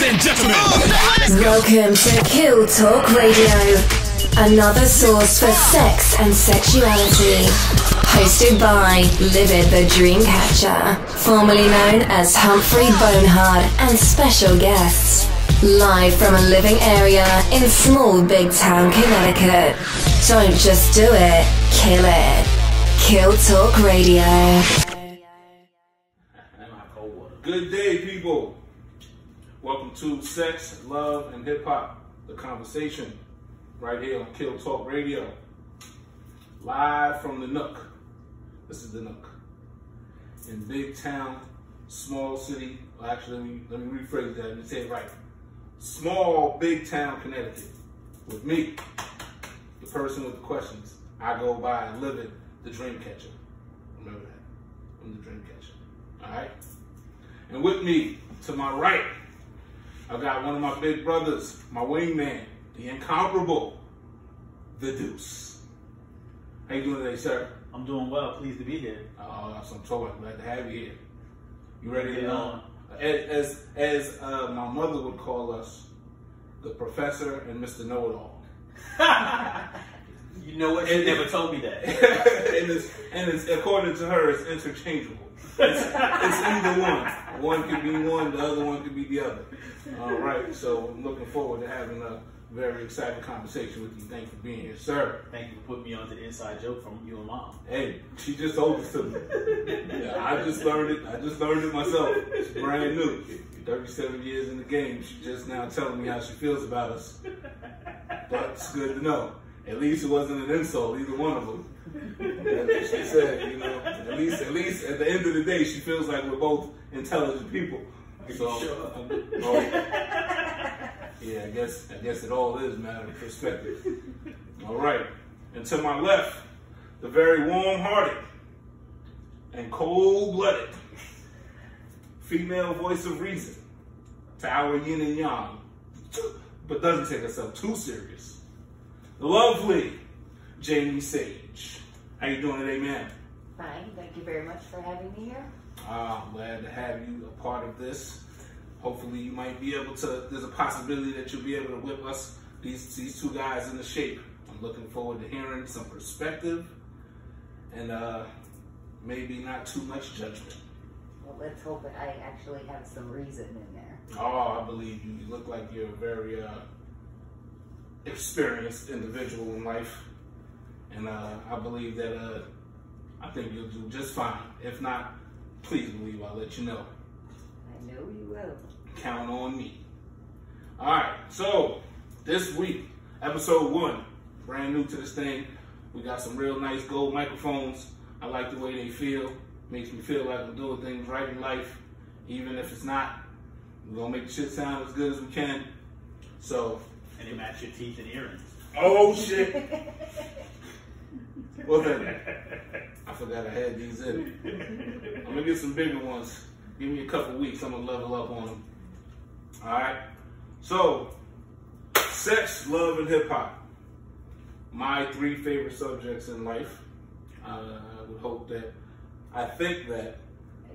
and gentlemen. Welcome to Kill Talk Radio, another source for sex and sexuality. Hosted by Livid the Dreamcatcher, formerly known as Humphrey BoneHard, and special guests. Live from a living area in small big town Connecticut. Don't just do it, kill it. Kill Talk Radio. Good day, people. Welcome to Sex, Love, and Hip Hop, the conversation, right here on Kill Talk Radio. Live from the Nook. This is the Nook. In big town, small city. Well, actually, let me rephrase that. Let me say it right. Small, big town Connecticut. With me, the person with the questions. I go by Livid the Dreamcatcher. Remember that. I'm the Dreamcatcher. Alright? And with me, to my right, I got one of my big brothers, my wingman, the incomparable, the Deuce. How you doing today, sir? I'm doing well. Pleased to be here. Oh, that's what I'm talking about. Glad to have you here. You ready to Get on? As my mother would call us, the Professor and Mr. Know-It-All. You know what? She never told me that. and it's according to her, it's interchangeable. It's either one. One could be one, the other one could be the other. All right, so I'm looking forward to having a very exciting conversation with you. Thank you for being here, sir. Thank you for putting me on the inside joke from you and Mom. Hey, she just told us to me. Yeah, I just learned it myself. It's brand new. 37 years in the game. She's just now telling me how she feels about us. But it's good to know. At least it wasn't an insult, either one of them. As she said, you know, at least at the end of the day, she feels like we're both intelligent people. So, sure? Yeah, I guess it all is a matter of perspective. All right, and to my left, the very warm-hearted and cold-blooded female voice of reason to our yin and yang, but doesn't take herself too serious. The lovely Jaime Sage. How you doing today, ma'am? Fine. Thank you very much for having me here. I'm glad to have you a part of this. Hopefully you might be able to, there's a possibility that you'll be able to whip us, these two guys into shape. I'm looking forward to hearing some perspective and maybe not too much judgment. Well, let's hope that I actually have some reason in there. Oh, I believe you. You look like you're a very experienced individual in life. And I believe that I think you'll do just fine. If not, please believe I'll let you know. I know you will. Count on me. All right, so this week, episode 1, brand new to this thing. We got some real nice gold microphones. I like the way they feel. Makes me feel like I'm doing things right in life. Even if it's not, we're gonna make the shit sound as good as we can. So. And they match your teeth and earrings. Oh shit. Well then, I forgot I had these in. I'm gonna get some bigger ones. Give me a couple weeks, I'm gonna level up on them. Alright? So, sex, love, and hip hop. My 3 favorite subjects in life. I would hope that, I think that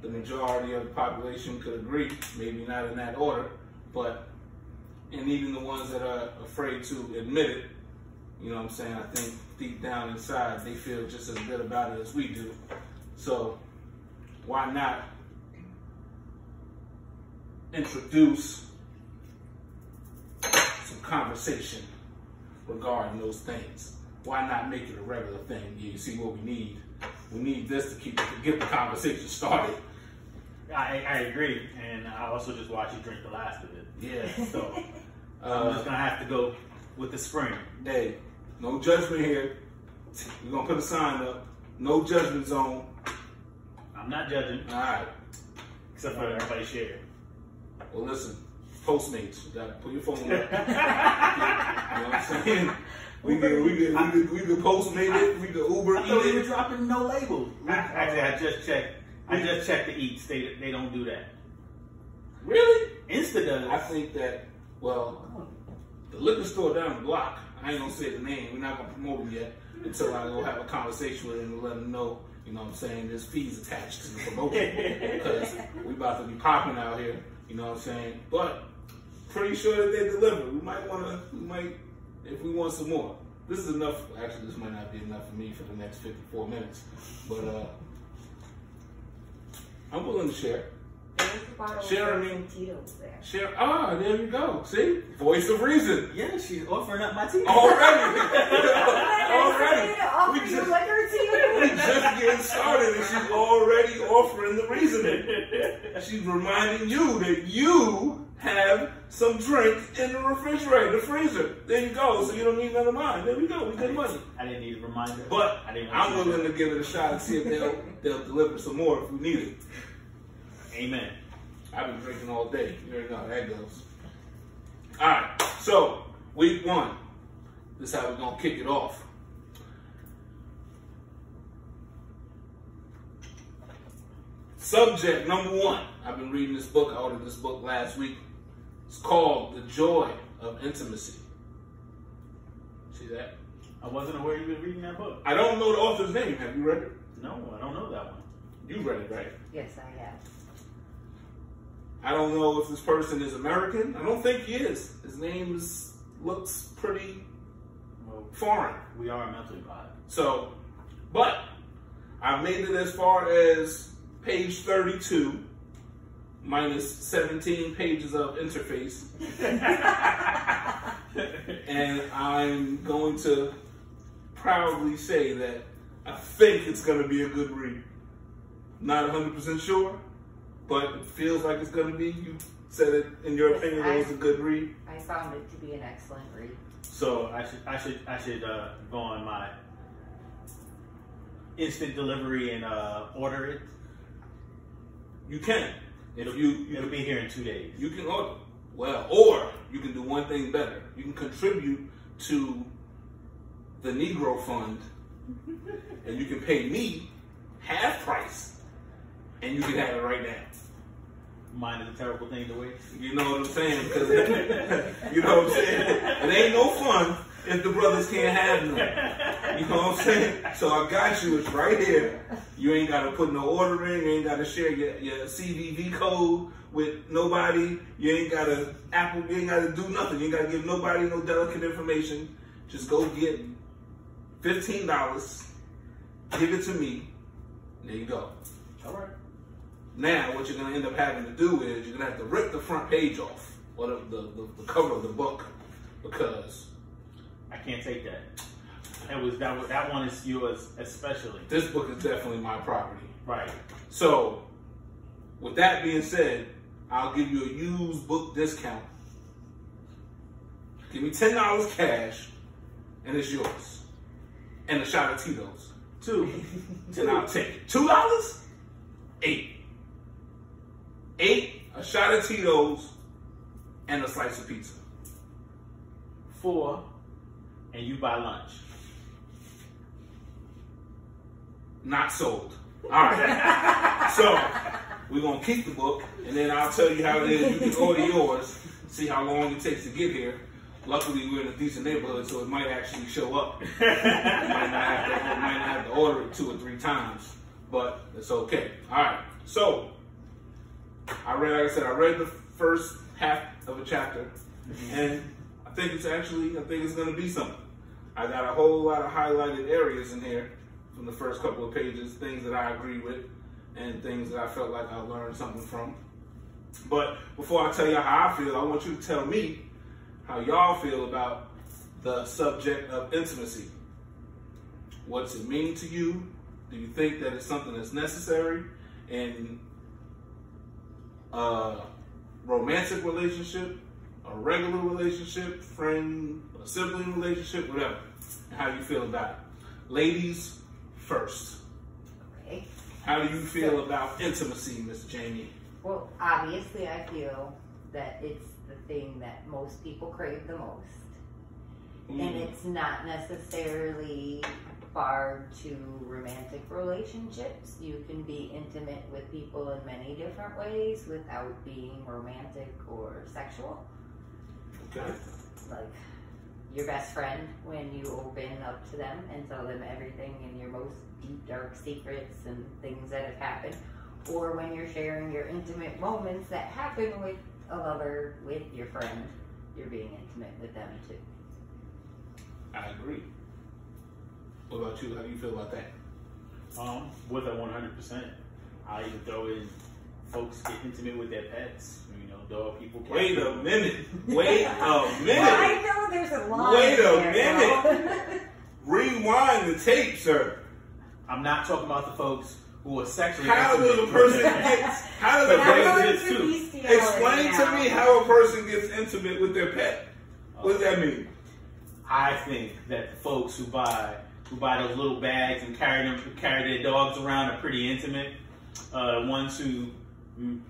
the majority of the population could agree, maybe not in that order, but, and even the ones that are afraid to admit it, you know what I'm saying? I think deep down inside, they feel just as good about it as we do. So, why not introduce some conversation regarding those things? Why not make it a regular thing? You see what we need? We need this to get the conversation started. I agree, and I also just watched you drink the last of it. Yeah. So, I'm just going to have to go with the spring. Hey, no judgment here. We're going to put a sign up. No judgment zone. I'm not judging. All right. Except for everybody sharing. Well, listen, Postmates, you got to put your phone up. You know what I'm saying? We could Postmate it. We could Uber I thought we eat were it. dropping no labels. Actually, I just checked. I just checked the Eats. They don't do that. Really? Insta does. I think that, well, the liquor store down the block, I ain't gonna say the name, we're not gonna promote them yet until I go have a conversation with them and let them know, you know what I'm saying, there's fees attached to the promotion because we about to be popping out here, you know what I'm saying? But pretty sure that they deliver. We might, if we want some more. This is enough. Actually, this might not be enough for me for the next 54 minutes. But I'm willing to share. Sharing. Share. There you go. See? Voice of reason. Yeah, she's offering up my tea. Already. We just getting started and she's already offering the reasoning. She's reminding you that you have some drink in the refrigerator, the freezer. There you go. So you don't need none of mine. There we go. We good money. I didn't need a reminder. But I'm willing to give it a shot and see if they'll deliver some more if we need it. Amen. I've been drinking all day. You already know how that goes. All right. So week 1. This is how we're gonna kick it off. Subject number 1. I've been reading this book. I ordered this book last week. It's called The Joy of Intimacy. See that? I wasn't aware you were reading that book. I don't know the author's name. Have you read it? No, I don't know that one. You read it, right? Yes, I have. I don't know if this person is American. I don't think he is. His name looks pretty foreign. We are mentally bad. So, but I've made it as far as page 32, minus 17 pages of interface. And I'm going to proudly say that I think it's going to be a good read. Not 100% sure, but it feels like it's going to be. You said it in your opinion it was a good read. I found it to be an excellent read. So I should go on my instant delivery and order it. You can. It'll be here in 2 days. You can order. Well, or you can do one thing better. You can contribute to the Negro Fund, and you can pay me half price, and you can have it right now. Mine is a terrible thing to waste. You know what I'm saying? Because you know what I'm saying? It ain't no fun if the brothers can't have none. You know what I'm saying? So I got you. It's right here. You ain't got to put no order in. You ain't got to share your CVV code with nobody. You ain't got to You ain't got to do nothing. You ain't got to give nobody no delicate information. Just go get $15. Give it to me. There you go. All right. Now, what you're going to end up having to do is you're going to have to rip the front page off, or the cover of the book, because I can't take that. That one is yours especially. This book is definitely my property. Right. So, with that being said, I'll give you a used book discount. Give me $10 cash, and it's yours. And a shot of Tito's. And I'll take it. $2? $8, a shot of Tito's, and a slice of pizza. 4, and you buy lunch. Not sold. All right. So, we're going to keep the book, and then I'll tell you how it is. You can order yours, see how long it takes to get here. Luckily, we're in a decent neighborhood, so it might actually show up. You might not have to order it 2 or 3 times, but it's okay. All right. So, like I said, I read the first half of a chapter, and I think it's going to be something. I got a whole lot of highlighted areas in here from the first couple of pages, things that I agree with, and things that I felt like I learned something from. But before I tell you how I feel, I want you to tell me how y'all feel about the subject of intimacy. What's it mean to you? Do you think that it's something that's necessary in a romantic relationship, a regular relationship, friend, a sibling relationship, whatever? And how you feel about it? Ladies first. Okay. How do you feel about intimacy, Miss Jamie? Well, obviously I feel that it's the thing that most people crave the most. And it's not necessarily barred to romantic relationships. You can be intimate with people in many different ways without being romantic or sexual. Okay. Like your best friend, when you open up to them and tell them everything in your most deep, dark secrets and things that have happened. Or when you're sharing your intimate moments that happen with a lover, with your friend, you're being intimate with them too. I agree. What about you? How do you feel about that? With it 100%. I even throw in folks get intimate with their pets. You know, dog people. Wait a minute. Wait a minute. Well, I know there's a lot. Wait a minute. Rewind the tape, sir. I'm not talking about the folks who are sexually How intimate does a person with their get? pets. How does But a they person exist too. explain to me how a person gets intimate with their pet? What does that mean? I think that the folks who buy those little bags and carry their dogs around are pretty intimate. Ones who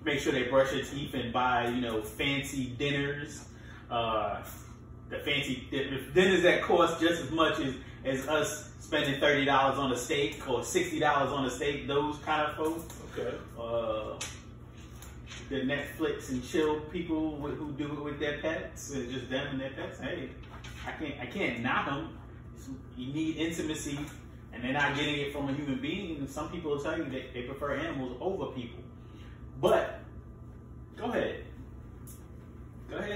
make sure they brush their teeth and buy, you know, fancy dinners. The fancy dinners that cost just as much as us spending $30 on a steak or $60 on a steak. Those kind of folks. Okay. The Netflix and chill people who do it with their pets. It's just them and their pets. Hey, I can't knock them. You need intimacy, and they're not getting it from a human being. And some people will tell you that they prefer animals over people. But go ahead,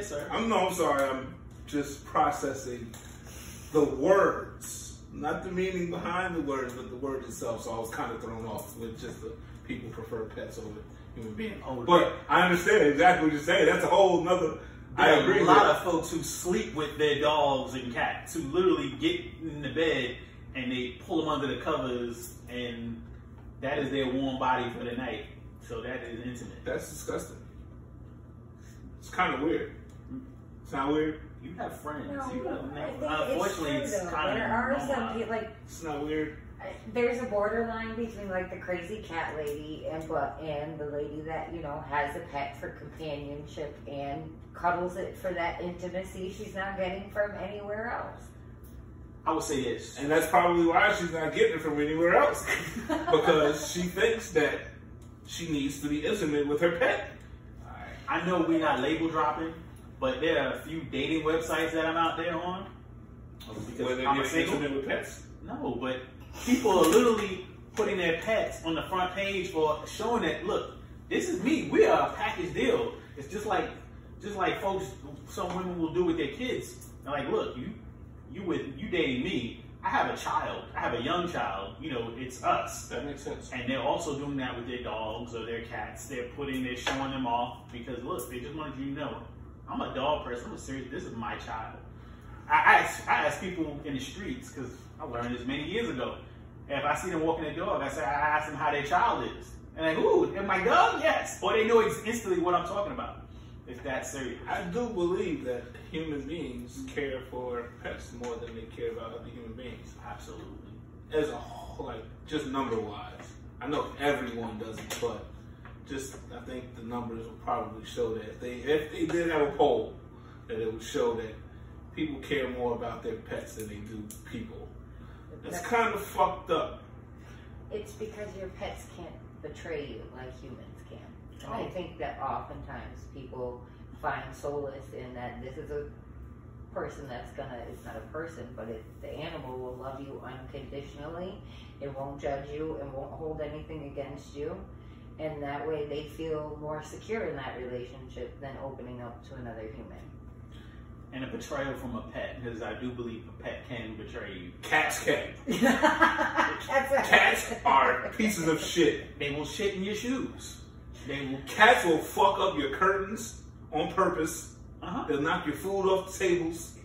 sir. I'm sorry. I'm just processing the words, not the meaning behind the words, but the word itself. So I was kind of thrown off with just the people prefer pets over human beings. But I understand exactly what you're saying. That's a whole nother. I agree. There are a lot of folks who sleep with their dogs and cats, who literally get in the bed and they pull them under the covers, and that is their warm body for the night. So that is intimate. That's disgusting. It's kind of weird. It's not weird. You have friends. No, You have, I think unfortunately, it's it's true, kind of there are some people, like, It's not weird. there's a borderline between like the crazy cat lady and the lady that, you know, has a pet for companionship and cuddles it for that intimacy she's not getting from anywhere else. I would say this. And that's probably why she's not getting it from anywhere else. Because she thinks that she needs to be intimate with her pet. I know we're not label dropping, but there are a few dating websites that I'm out there on. Where they're getting intimate with pets? No, but people are literally putting their pets on the front page for showing that, look, this is me. We are a package deal. It's just like folks, some women will do with their kids. They're like, look, you dating me. I have a child. I have a young child. You know, it's us. That makes sense. And they're also doing that with their dogs or their cats. They're showing them off because, look, they just wanted you to know, I'm a dog person. I'm serious. This is my child. I ask people in the streets, because I learned this many years ago. If I see them walking their dog, I ask them how their child is. And like, ooh, and my dog? Yes. Or they know instantly what I'm talking about. It's that serious. I do believe that human beings care for pets more than they care about other human beings. Absolutely. As a whole, like, just number-wise. I know everyone doesn't, but just, I think the numbers will probably show that. If they did have a poll, that it would show that people care more about their pets than they do people. It's kind of fucked up. It's because your pets can't betray you like humans can. And I think that oftentimes people find solace in that this is a person that's it's not a person, but the animal will love you unconditionally. It won't judge you and won't hold anything against you. And that way they feel more secure in that relationship than opening up to another human. And a betrayal from a pet, because I do believe a pet can betray you. Cats can. Cats are pieces of shit. They will shit in your shoes. Cats will fuck up your curtains on purpose. They'll knock your food off the tables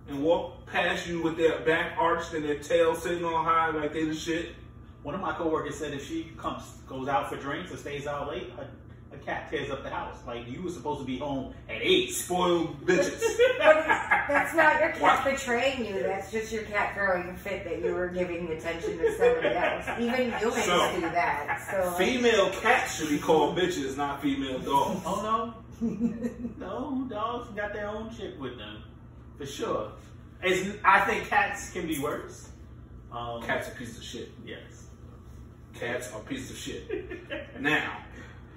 and walk past you with their back arched and their tail sitting on high like they the shit. One of my coworkers said if she goes out for drinks or stays out late, a cat tears up the house. Like, you were supposed to be home at 8. Spoiled bitches. But that's not your cat betraying you. That's just your cat throwing a fit that you were giving attention to somebody else. Even humans do that. So, female cats should be called bitches, not female dogs. Oh, no. No, dogs got their own shit with them. For sure. I think cats can be worse. Cats are pieces of shit. Yes. Cats are pieces of shit. Now,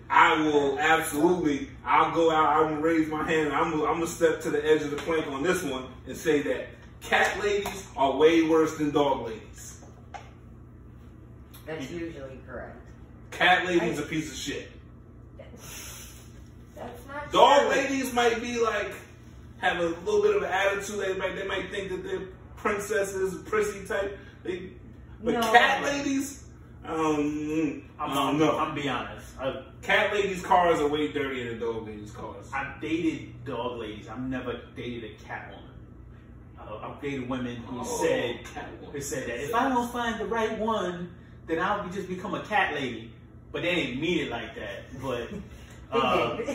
I will absolutely, I'll go out, I'm going to raise my hand, I'm going to step to the edge of the plank on this one and say that cat ladies are way worse than dog ladies. that's usually correct. Cat ladies are a piece of shit. That's not Dog true. ladies might be like, have a little bit of an attitude. They might think that they're princesses, prissy type. But No. cat ladies, I don't know. I'm be honest. Cat ladies' cars are way dirtier than dog ladies' cars. I've dated dog ladies. I've never dated a cat woman. I've dated women who said that if I don't find the right one, then I'll just become a cat lady. But they didn't mean it like that. But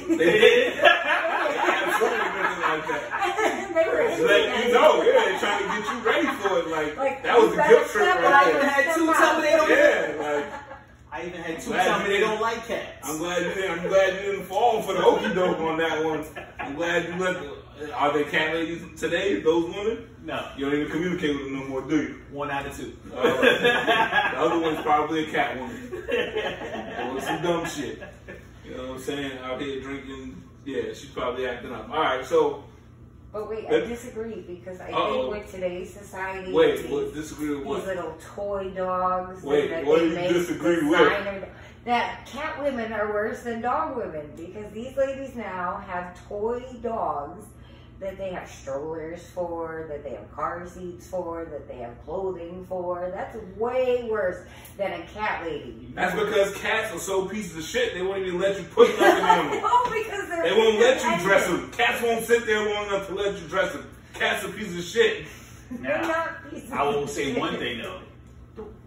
They did. Absolutely nothing like that. They were It's like, you know, they're trying to get you ready for it. Like that was the guilt trip I right even there. had two tell me they don't. Yeah, I even had two Glad tell you me they didn't- don't like cats. I'm glad you didn't fall for the okey doke on that one. I'm glad you let. Are they cat ladies today? Those women? No, You don't even communicate with them no more, do you? 1 out of 2. The other one's probably a cat woman. Or some dumb shit. You know what I'm saying? Out here drinking. Yeah, she's probably acting up. All right, so. But wait, I disagree because I think with today's society, disagree with these what? little toy dogs. Wait, that what they do you make disagree with? designer- That cat women are worse than dog women because these ladies now have toy dogs that they have strollers for, that they have car seats for, that they have clothing for. That's way worse than a cat lady. That's because cats are so pieces of shit, they won't even let you put nothing on them. No, because They won't let you dress them. Cats won't sit there long enough to let you dress them. Cats are pieces of shit. They're Now, not pieces I will of say shit. one thing though.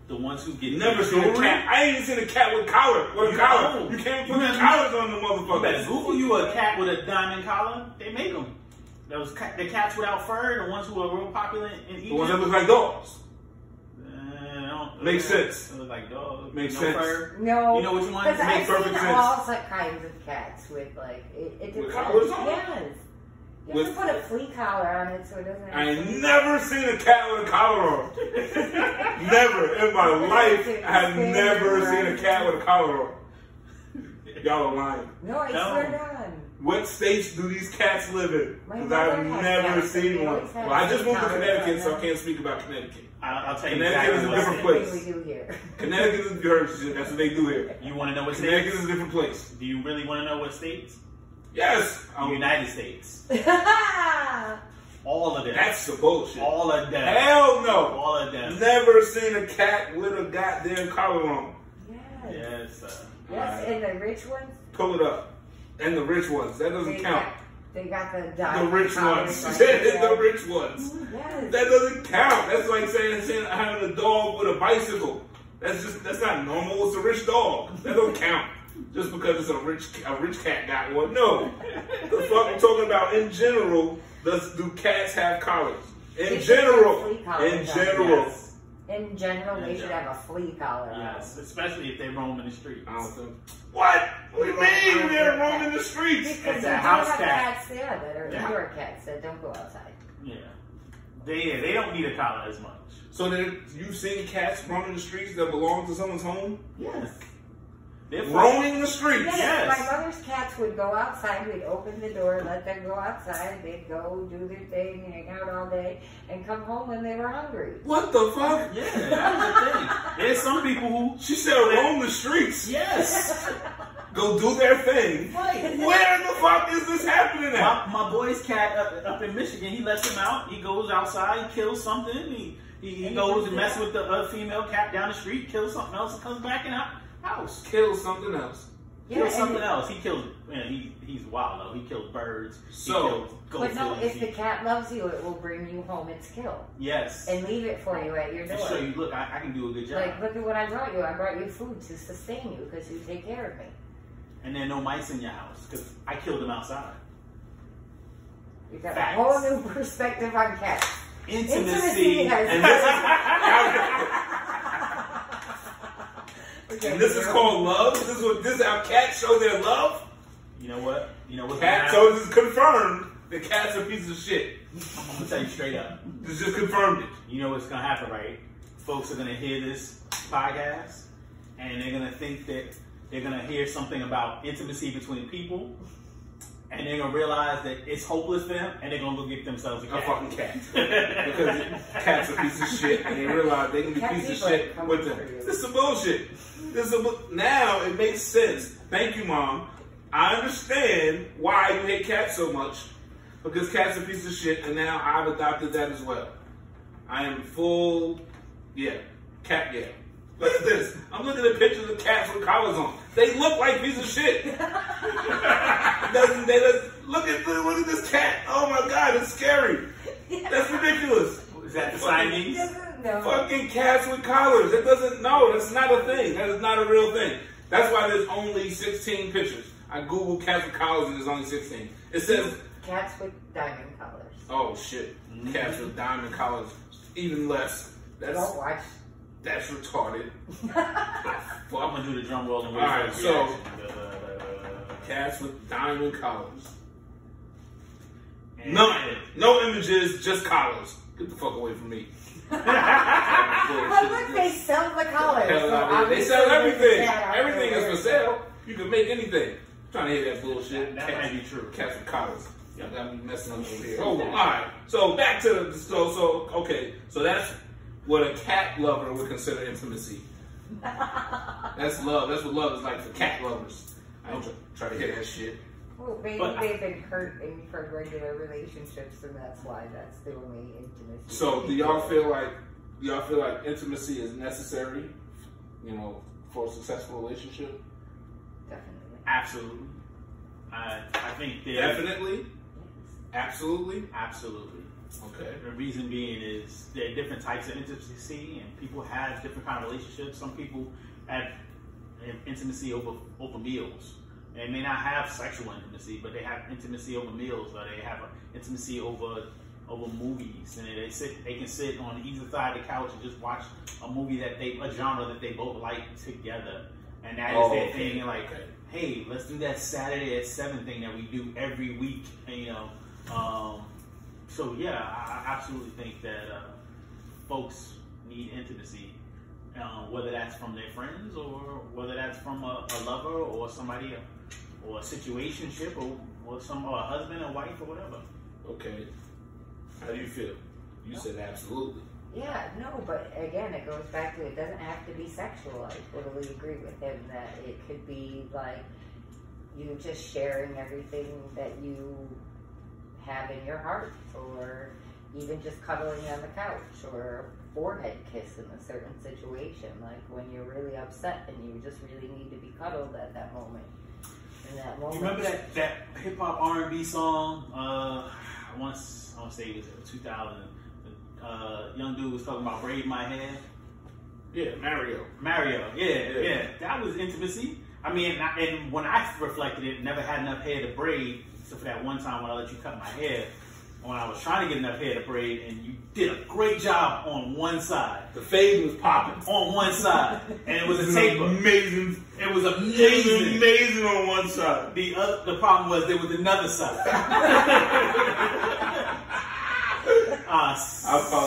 The ones who get Never seen a cat. I ain't even seen a cat with collar. With a collar. You can't put the collars on the You better motherfuckers. Google you a cat with a diamond collar. They make them. Those the cats without fur, the ones who are real popular in Egypt. The ones that look like dogs. Makes sense. They look like dogs. Makes no sense. Fur. No, You know which one? because Makes I've perfect seen sense. all kinds of cats with like it With depends. collars on? Yes, you With- have to put a flea collar on it so it doesn't. I have ain't fleas. never seen a cat with a collar on. Never in my life. I have never seen a cat with a collar on. Y'all are lying. No, I swear down. What states do these cats live in? My Because mother I've has never cats, seen they one. always have Well, I just moved to collars Connecticut, on so I them. can't speak about Connecticut. I'll tell you Connecticut is exactly a what different state. place. What we do here. Connecticut is your that's what they do here. You want to know what Connecticut states? is a different place. Do you really want to know what states? Yes. United States. All of them. That's the bullshit. All of them. Hell no. All of them. Never seen a cat with a goddamn collar on. Yes. Yes. Yes, and the rich ones. Pull it up. And the rich ones. That doesn't count. They got the The diamond rich collars ones. like The that. rich ones. Yes. That doesn't count. That's like saying having a dog with a bicycle. That's not normal. It's a rich dog. That don't count. Just because it's a rich cat got one. No. The fuck I'm talking about in general, do cats have collars? In general. In general. Yes. In general, they should have a flea collar on. Yes. Especially if they roam in the streets. I don't think. What? What do you mean they're roaming the streets? Because It's you a do house have cat. cats there that are Yeah. indoor cats that don't go outside. Yeah. They don't need a collar as much. So you've seen cats roaming the streets that belong to someone's home? Yes. They're Roaming the streets? Yes. Yes. My mother's cats would go outside. We'd open the door, let them go outside. They'd go do their thing, hang out all day, and come home when they were hungry. What the fuck? Yeah, that's the thing. There's some people who She said roam the streets. yes. Go do their thing. Right. Where the fuck is this happening at? My boy's cat up in Michigan, he lets him out. He goes outside, he kills something. He goes and messes with the female cat down the street, kills something else, and comes back in the house. Kill something else. Kills something else. He kills. Man, he's wild though. He kills birds. So, he kills But no, gophers. if the cat loves you, it will bring you home its kill Yes. and leave it for you at your To door. show you, look, I can do a good job. Like, look at what I brought you. I brought you food to sustain you because you take care of me. And there are no mice in your house because I killed them outside. You got Facts. a whole new perspective on cats. Intimacy. has And this is called love? This is how cats show their love? You know what? Cat, so this is confirmed that cats are pieces of shit. I'm gonna tell you straight up. This just confirmed it. You know what's gonna happen, right? Folks are gonna hear this podcast, and they're gonna think that they're gonna hear something about intimacy between people, and they're gonna realize that it's hopeless for them, and they're gonna go get themselves a A cat. fucking cat. Because cats are pieces of shit, and they realize they can be Cats pieces of eat shit like with them. for you. This is some bullshit. Now it makes sense. Thank you, Mom. I understand why you hate cats so much, because cats are a piece of shit, and now I've adopted that as well. I am full, cat, Look at this. I'm looking at pictures of cats with collars on. They look like pieces of shit. Look at this cat. Oh my God, it's scary. That's ridiculous. Is that the Siamese? Fucking cats with collars. That's not a thing. That is not a real thing. That's why there's only 16 pictures. I Googled cats with collars and there's only 16. It says cats with diamond collars. Oh shit. Cats with diamond collars. Even less. Don't watch. That's retarded. I'm gonna do the drum roll and wait. Alright, so cats with diamond collars. None. No images, just collars. Get the fuck away from me. Well, look, they sell the collars. So they sell everything. Everything is for sale. You can make anything. I'm trying to hear that bullshit. That might be true. Cats with collars. Y'all got me messing up over here. Oh, alright. So back to okay. So that's what a cat lover would consider intimacy. That's love. That's what love is like for cat lovers. I don't try to hear that shit. Well, maybe they've been hurt from regular relationships, and that's why that's the only intimacy. So, do y'all feel like intimacy is necessary, for a successful relationship? Definitely. Absolutely. I think definitely. Absolutely. Absolutely. Okay. The reason being is there are different types of intimacy, and people have different kind of relationships. Some people have intimacy over meals. They may not have sexual intimacy, but they have intimacy over meals, or they have intimacy over movies, and they can sit on either side of the couch and just watch a movie a genre that they both like together, and that is their thing. And like, hey, let's do that Saturday at 7 thing that we do every week, and, So yeah, I absolutely think that folks need intimacy, whether that's from their friends or whether that's from a lover or somebody, or a situationship, or a husband or wife or whatever. Okay. How do you feel? You said absolutely. Yeah, no, but again, it goes back to it doesn't have to be sexual. I totally agree with him that it could be like you just sharing everything that you have in your heart, or even just cuddling on the couch, or a forehead kiss in a certain situation, like when you're really upset and you just really need to be cuddled at that moment. In that moment. You remember that hip hop R&B song? I want to say it was 2000. Young dude was talking about braid my hair. Yeah, Mario. Yeah. That was intimacy. I mean, and when I reflected it, never had enough hair to braid, except for that one time when I let you cut my hair, when I was trying to get enough hair to braid, and you did a great job on one side. The fade was popping. On one side. And it was a taper. Amazing. It was amazing. Amazing on one side. The problem was there was another side.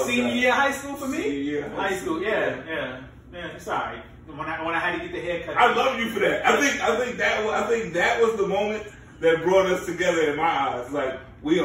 Senior year high school for me? Senior year high school, yeah. It's all right. When I had to get the haircut. I love you for that. I think that was the moment that brought us together in my eyes. Like we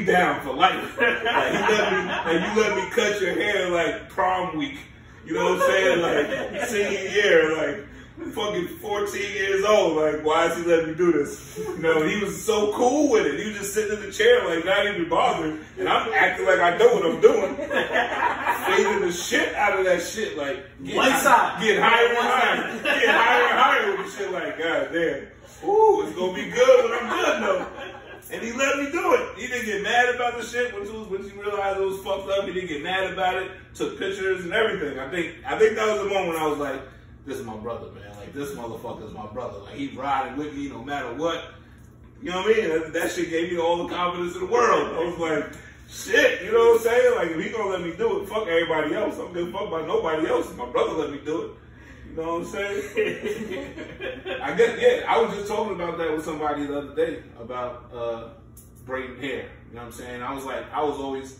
down for life. Like you let me cut your hair like prom week. You know what I'm saying? Like senior year, like fucking 14 years old. Like why is he letting me do this? He was so cool with it. He was just sitting in the chair, like not even bothered, and I'm acting like I know what I'm doing. Fading the shit out of that shit, like one side, get higher and higher, get higher and higher with the shit. Like god damn, ooh, it's gonna be good when I'm done though. And he let me do it. He didn't get mad about the shit when he realized it was fucked up. He didn't get mad about it. Took pictures and everything. I think that was the moment I was like, this is my brother, man. Like, this motherfucker is my brother. Like, he's riding with me no matter what. You know what I mean? That shit gave me all the confidence in the world. I was like, shit, you know what I'm saying? Like, if he gonna let me do it, fuck everybody else. I don't give a fuck about nobody else. If my brother let me do it. You know what I'm saying? I was just talking about that with somebody the other day about braiding hair. You know what I'm saying? I was always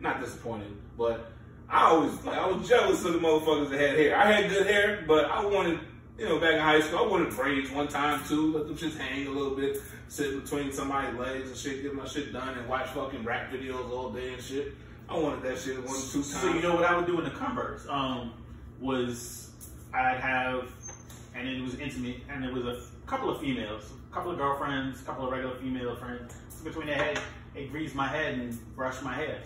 not disappointed, but I was jealous of the motherfuckers that had hair. I had good hair, but I wanted, back in high school, I wanted braids one time too, let them just hang a little bit, sit between somebody's legs and shit, get my shit done and watch fucking rap videos all day and shit. I wanted that shit 1 or 2 times. So you know what I would do in the Converse? Was I'd have, and it was intimate, and it was couple of females, a couple of girlfriends, a couple of regular female friends. Between their head, they greased my head and brushed my hair.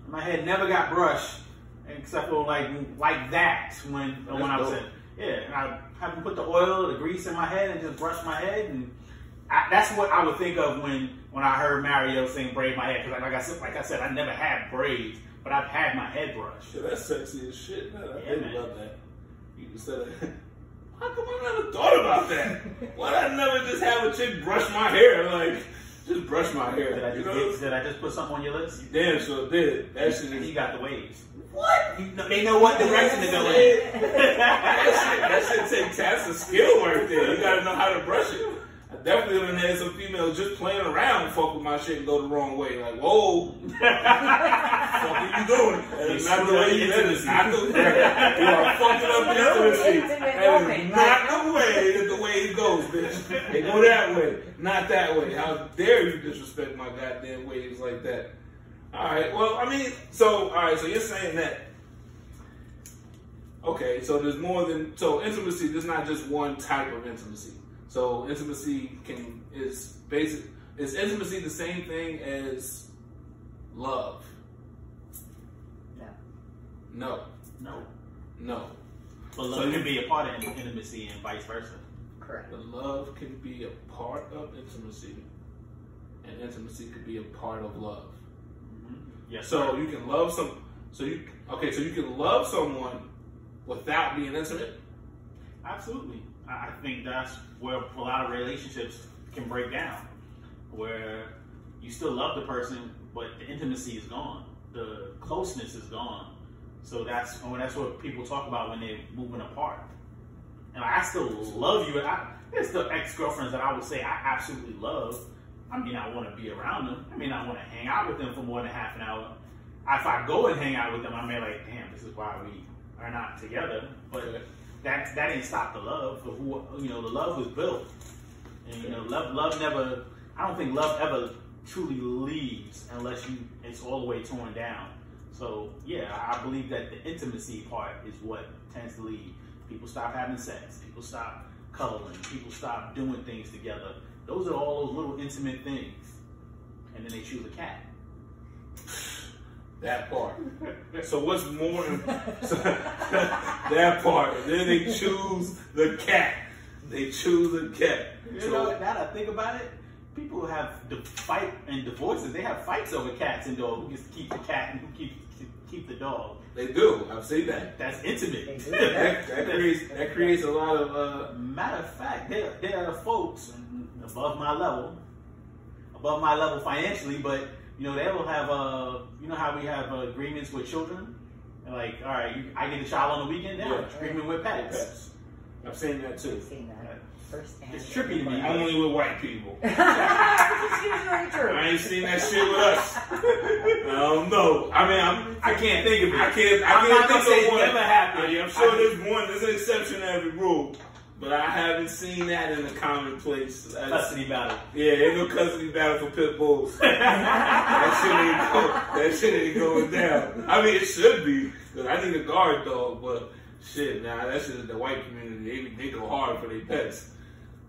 My head never got brushed, except for like that when I was in. Yeah, and I haven't put the oil, the grease in my head and just brushed my head, and that's what I would think of when I heard Mario saying braid my head. Because like I said, I never had braids, but I've had my head brushed. Yeah, that's sexy as shit, man. I Yeah, man. love that. You said it. How come I never thought about that? Why did I never just have a chick brush my hair? Like, just brush my hair. Did I just put something on your lips? You damn sure did. That shit is... You got the waves. What? They know what direction to go in. That shit takes that's a skill right there. You gotta know how to brush it. I definitely done had some females just playing around and fuck with my shit and go the wrong way. Like, whoa. What are you doing? That's not the way you did it. Not the way. You are fucking up the intimacy. That is not the way that the way it goes, bitch. They go that way, not that way. How dare you disrespect my goddamn ways like that? Alright, well, I mean, so you're saying that, okay, so there's more than, so intimacy, there's not just one type of intimacy. So intimacy is intimacy the same thing as love? No. But love can be a part of intimacy and vice versa. Correct. But love can be a part of intimacy, and intimacy could be a part of love. Yes. So you can love you can love someone without being intimate? Absolutely. I think that's where a lot of relationships can break down, where you still love the person, but the intimacy is gone. The closeness is gone. So that's what people talk about when they're moving apart. And I still love you. There's still ex-girlfriends that I would say I absolutely love. I mean, I want to be around them. I mean, I want to hang out with them for more than half an hour. If I go and hang out with them, I may like, damn, this is why we are not together. But that ain't stop the love. For the love was built, and love never. I don't think love ever truly leaves unless it's all the way torn down. So yeah, I believe that the intimacy part is what tends to leave. People stop having sex. People stop cuddling. People stop doing things together. Those are all those little intimate things. And then they choose a cat. That part. So what's more that part. And then they choose the cat. They choose the cat. You know, now that I think about it, people who have the fight and divorces, they have fights over cats and dogs. Who gets to keep the cat and who keep the dog. They do. I've seen that. That's intimate. that creates a lot of matter of fact, there are folks above my level financially, but they will have how we have agreements with children. Like, all right, I get a child on the weekend now. Yeah. Agreement with pets. I've seen that too. I've seen that firsthand. It's trippy to me. Only with white people. It's usually true. I ain't seen that shit with us. I don't know. I mean, I can't think of it. I can't think of one. Never happened. I'm sure there's an exception to every rule. But I haven't seen that in the commonplace. Custody battle. Yeah, ain't no custody battle for pit bulls. that shit ain't going down. I mean, it should be, because I need a guard dog, but shit, that shit is the white community. They go hard for their pets.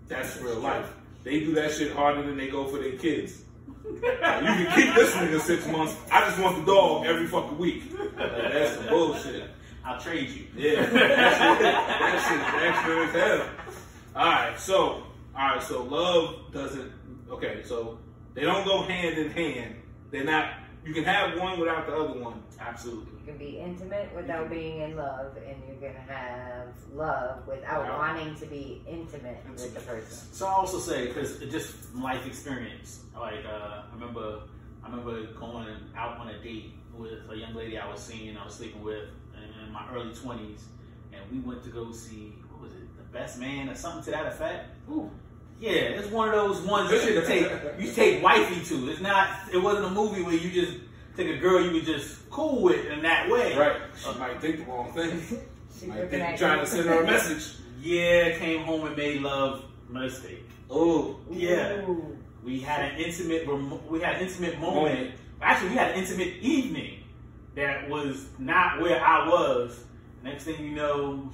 That's real life. They do that shit harder than they go for their kids. You can keep this nigga 6 months. I just want the dog every fucking week. That's some bullshit. I'll trade you. Yeah, that shit extra as hell. Alright, so love doesn't, okay, so they don't go hand in hand. They're not, you can have one without the other one. Absolutely. You can be intimate without being in love, and you're going to have love without wanting to be intimate with the person. So I also say, because just life experience, like I remember going out on a date with a young lady I was sleeping with in my early 20s, and we went to go see, what was it, The Best Man or something to that effect. Ooh. Yeah, it's one of those ones you take wifey to. It wasn't a movie where you just take a girl you were just cool with in that way. Right. She might think the wrong thing. She might think you're trying to send her a message. Yeah, came home and made love mistake. Oh. Yeah. Ooh. We had an intimate moment. Actually, we had an intimate evening that was not where I was. Next thing you know,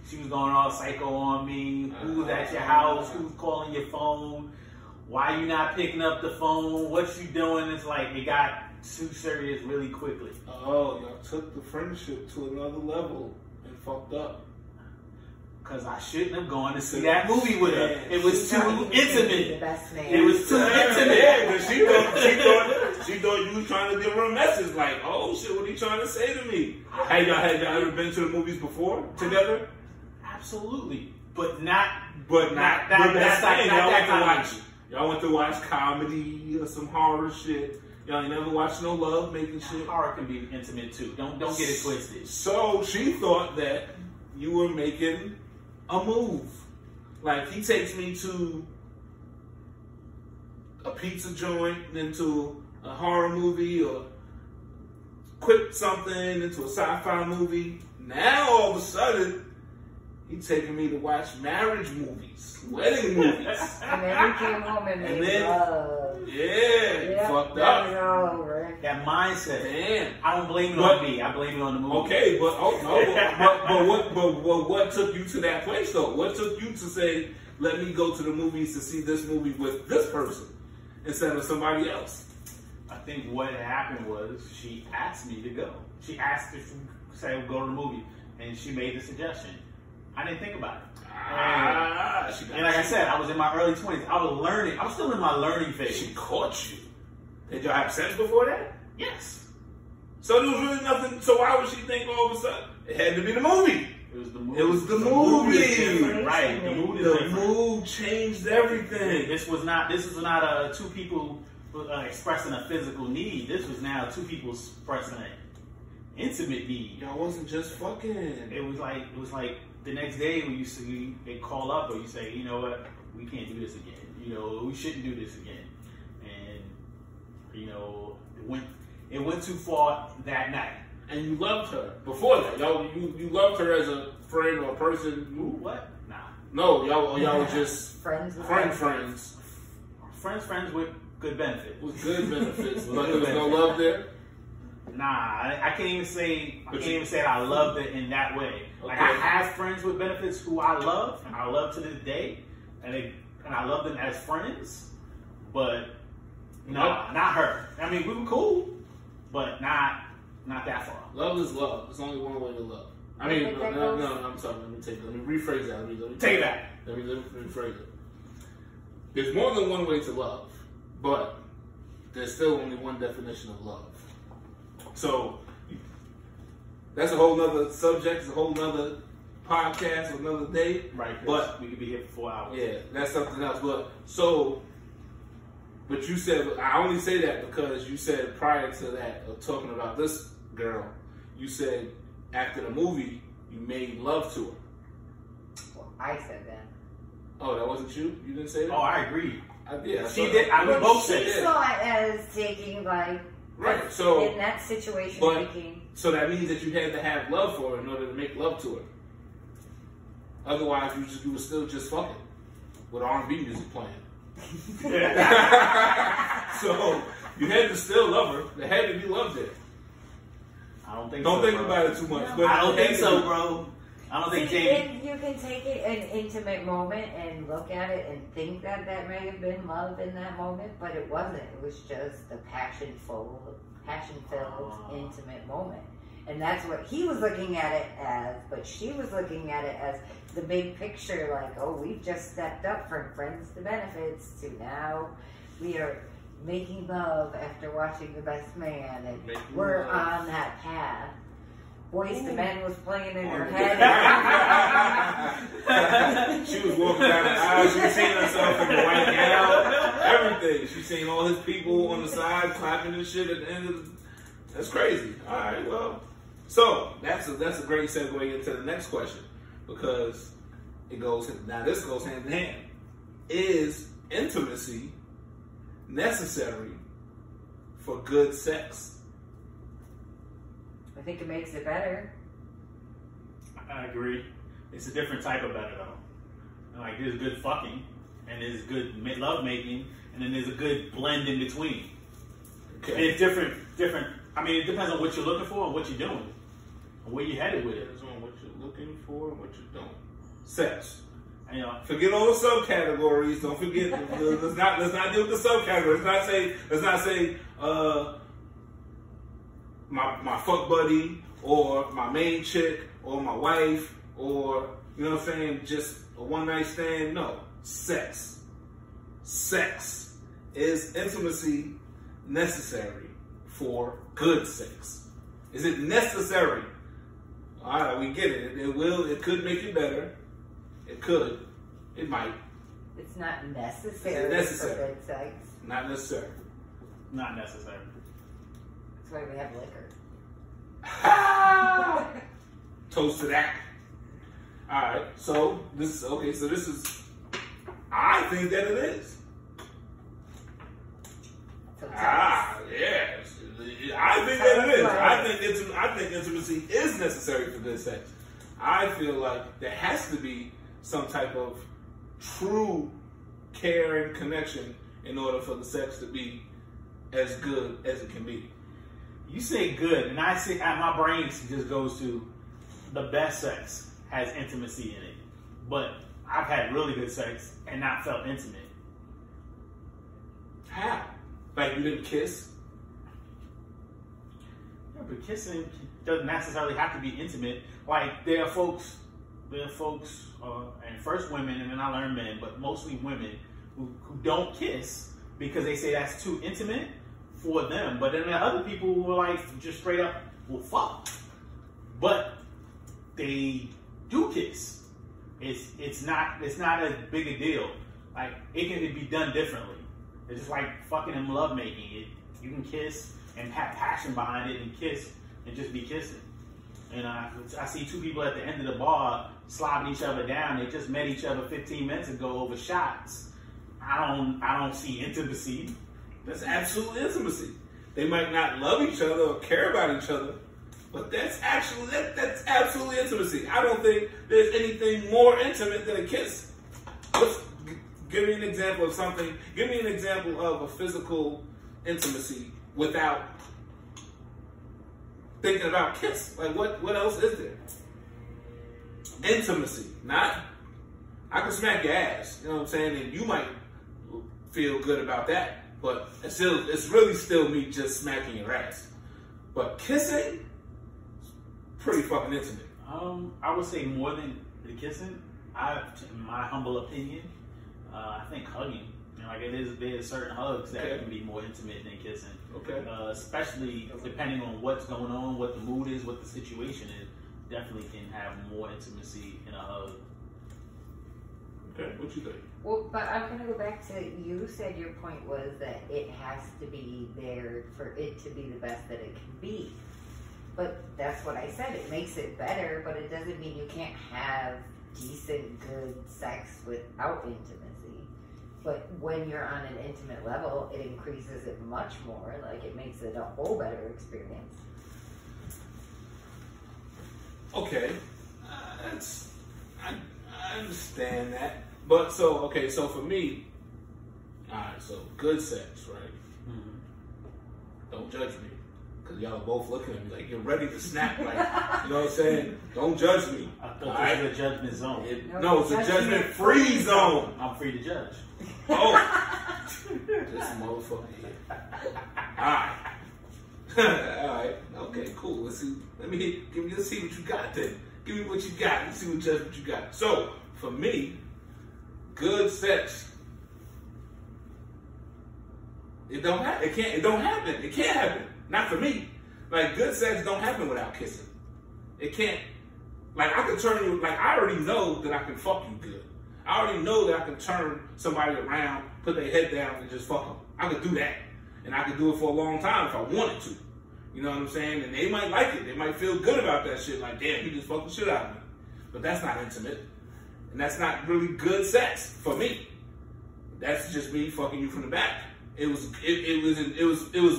She was going all psycho on me. Who's at your house? Who's calling your phone? Why you not picking up the phone? What you doing? It's like it got too serious really quickly. Oh, y'all took the friendship to another level and fucked up. Because I shouldn't have gone to see that movie with her. It was too intimate. The best man. It was too intimate. Yeah, but she thought you was trying to give her a message like, oh shit, what are you trying to say to me? Had y'all ever been to the movies before together? Absolutely. But not that kind. Y'all went to watch comedy or some horror shit. Y'all ain't never watched no love making shit. Horror can be intimate too. Don't get it twisted. So she thought that you were making a move. Like he takes me to a pizza joint, into a horror movie, or quick something into a sci-fi movie. Now all of a sudden, he's taking me to watch marriage movies, wedding movies. And then we came home and made love. Yeah, fucked up. That mindset. Damn. I don't blame it on me. I blame it on the movie. Okay, but what took you to that place though? What took you to say, let me go to the movies to see this movie with this person instead of somebody else? I think what happened was she asked me to go. She asked if say go to the movie, and she made the suggestion. I didn't think about it. And like I said, I was in my early 20s. I was learning. I was still in my learning phase. She caught you. Did y'all have sex before that? Yes. So there was really nothing. So why would she think all of a sudden it had to be the movie? It was the movie. It was the movie. Right. The mood is The different. mood changed everything. This was not two people expressing a physical need. This was now two people expressing an intimate need. Y'all wasn't just fucking. It was like the next day when they call up or you say, you know what, we can't do this again. You know, we shouldn't do this again. And you know, it went too far that night. And you loved her before that. Y'all, you loved her as a friend or a person. What? Nah. No, y'all were just friends. Friends with good benefits. With good benefits, but there was no love there. Nah, I can't even say that I loved it in that way. Like Okay. I have friends with benefits who I love, and I love to this day, and I love them as friends. But no, not her. I mean, we were cool, but not that far. Love is love. There's only one way to love. I mean, no, I'm sorry. Let me rephrase that. Let me Take it back. Let me rephrase it. There's more than one way to love, but there's still only one definition of love. So that's a whole nother subject. It's a whole nother podcast, another day. Right. But we could be here for 4 hours. Yeah, that's something else. But you said, I only say that because you said prior to that, talking about this girl, you said after the movie, you made love to her. Well, I said that. Oh, that wasn't you? You didn't say that? Oh, I agree. Yeah. She did. We both said She it. saw it as taking Right. So in that situation, so that means that you had to have love for her in order to make love to her. Otherwise, you were still just fucking with R&B music playing. So you had to still love her. There had to be love there. I don't think. Don't so, think bro. about it too much. No. But I don't think so, bro. I don't think Jamie. You can take it an intimate moment and look at it and think that may have been love in that moment, but it wasn't. It was just a passion-filled, intimate moment. And that's what he was looking at it as, but she was looking at it as the big picture, like, oh, we've just stepped up from friends to benefits to now we are making love after watching The Best Man, and we're on that path. Boys to Men was playing in her head. She was walking down the aisle. She was seeing herself in the white gown. Everything. She seen all his people on the side clapping and shit at the end of the... That's crazy. All right, well. So, that's a great segue into the next question. Because this goes hand in hand. Is intimacy necessary for good sex? I think it makes it better. I agree. It's a different type of better though. Like there's good fucking, and there's good love making, and then there's a good blend in between. Okay. And it's different. I mean, it depends on what you're looking for and what you're doing. where you headed with it. Depends on what you're looking for and what you don't. Sex. You know, forget all the subcategories. Don't forget. let's not deal with the subcategories. Let's not say my fuck buddy or my main chick or my wife or, you know what I'm saying, just a one night stand. No, sex. Sex is intimacy necessary for good sex. Is it necessary? All right, we get it. It could make it better. It could. It might. It's not necessary, for good sex. Not necessary. not necessary. That's why we have liquor. Toast to that. All right. So this is okay. So this is. I think that it is. Yes. I think that it is. I think intimacy is necessary for good sex. I feel like there has to be some type of true care and connection in order for the sex to be as good as it can be. You say good, and I say my brain just goes to the best sex has intimacy in it. But I've had really good sex and not felt intimate. How? Like you didn't kiss? Yeah, but kissing doesn't necessarily have to be intimate. Like there are folks, and first women, and then I learned men, but mostly women who don't kiss because they say that's too intimate for them. But then there are other people who are like just straight up, well, fuck. But they do kiss. It's not as big a deal. Like it can be done differently. It's just like fucking and love making. You can kiss and have passion behind it and kiss and just be kissing. And I see two people at the end of the bar slobbing each other down. They just met each other 15 minutes ago over shots. I don't see intimacy. That's absolute intimacy. They might not love each other or care about each other, but that's absolutely intimacy. I don't think there's anything more intimate than a kiss. Give me an example of something. Give me an example of a physical intimacy without thinking about kiss. Like what else is there? Intimacy, not. I can smack your ass. You know what I'm saying? And you might feel good about that, but it's really still me just smacking your ass. But kissing, pretty fucking intimate. I would say more than the kissing. In my humble opinion, I think hugging. You know, like there's certain hugs that can be more intimate than kissing. Okay. Especially depending on what's going on, what the mood is, what the situation is. Definitely can have more intimacy in a hug. Okay, what you think? Well, but I'm going to go back to, you said your point was that it has to be there for it to be the best that it can be. But that's what I said. It makes it better, but it doesn't mean you can't have decent, good sex without intimacy. But when you're on an intimate level, it increases it much more. Like, it makes it a whole better experience. Okay. I understand that. But so for me, alright, so good sex, right? Mm-hmm. Don't judge me. Because y'all are both looking at me like you're ready to snap. Like, you know what I'm saying? Don't judge me. I thought this was a judgment zone. No, it's a judgment-free zone. I'm free to judge. Oh. This motherfucker here. Alright. Alright. Okay, cool. Let's see what you got then. Give me what you got. Let's see what you got. So, for me, good sex, it don't happen. It don't happen. It can't happen. Not for me. Like, good sex don't happen without kissing. It can't. Like, I can turn you, like, I already know that I can fuck you good. I already know that I can turn somebody around, put their head down, and just fuck them. I could do that. And I could do it for a long time if I wanted to. You know what I'm saying? And they might like it. They might feel good about that shit. Like, damn, he just fucked the shit out of me. But that's not intimate. And that's not really good sex for me. That's just me fucking you from the back. It was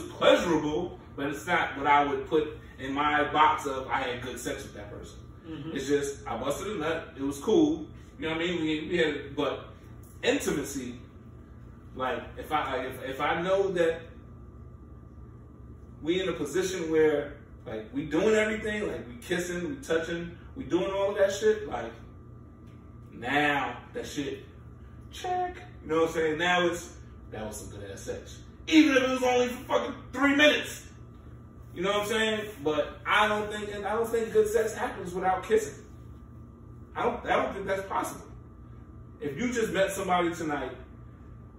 pleasurable, but it's not what I would put in my box of I had good sex with that person. Mm-hmm. It's just I busted a nut. It was cool. You know what I mean? We had, but intimacy, like if I know that we in a position where Like, we doing everything, like, we kissing, we touching, we doing all of that shit, like, now, that shit, check. You know what I'm saying? Now that was some good ass sex. Even if it was only for fucking 3 minutes. You know what I'm saying? But I don't think good sex happens without kissing. I don't think that's possible. If you just met somebody tonight,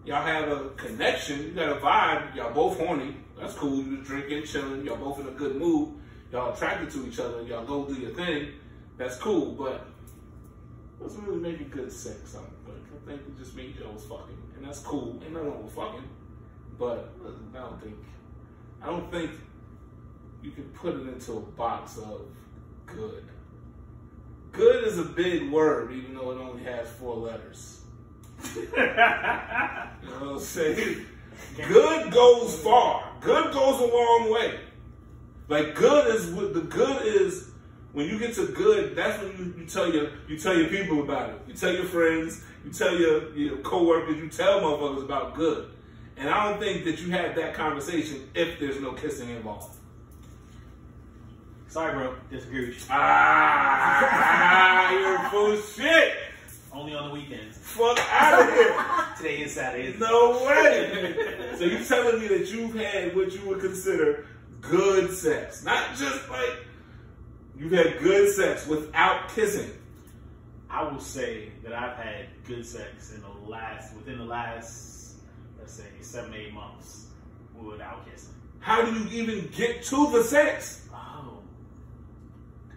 y'all have a connection, you got a vibe, y'all both horny, that's cool, you drinking, chilling, y'all both in a good mood, y'all attracted to each other, y'all go do your thing, that's cool, but it doesn't really make it good sex. I think it just means y'all was fucking, and that's cool, ain't nothing wrong with fucking, but I don't think you can put it into a box of good. Good is a big word, even though it only has 4 letters. You know what I'm saying? Good goes far. Good goes a long way. Like, good is when you get to good, that's when you tell your people about it. You tell your friends, you tell your coworkers, you tell motherfuckers about good. And I don't think that you have that conversation if there's no kissing involved. Sorry, bro. Disagree with you. You're full of shit. Only on the weekends. Fuck out of here. Today is Saturday. No way. So you telling me that you've had what you would consider good sex. Not just like you've had good sex without kissing. I will say that I've had good sex within the last, let's say, 7-8 months without kissing. How do you even get to the sex?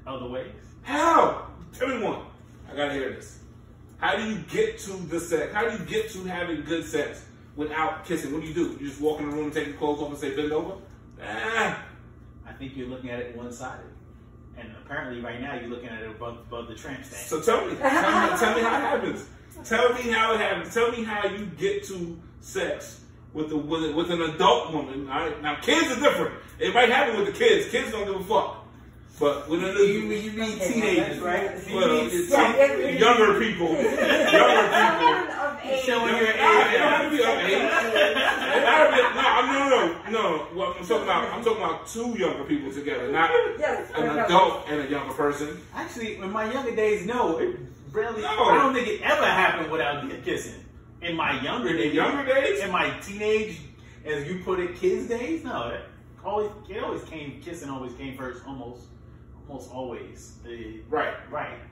Other ways? How? Tell me one. I gotta hear this. How do you get to the sex? How do you get to having good sex without kissing? What do? You just walk in the room and take your clothes off and say, bend over? I think you're looking at it one-sided. And apparently right now you're looking at it above the tramp stamp. So tell me how it happens. Tell me how it happens. Tell me how you get to sex with an adult woman. All right? Now, kids are different. It might happen with the kids. Kids don't give a fuck. But when you mean teenagers, right? Well, younger people. Showing your age. It don't have to be of age. No. Well, I'm talking about 2 younger people together, not an adult and a younger person. Actually, in my younger days, no. It rarely. No. I don't think it ever happened without kissing. In my younger days. In my teenage, as you put it, kids days, no. Kissing always came first, almost always. Right.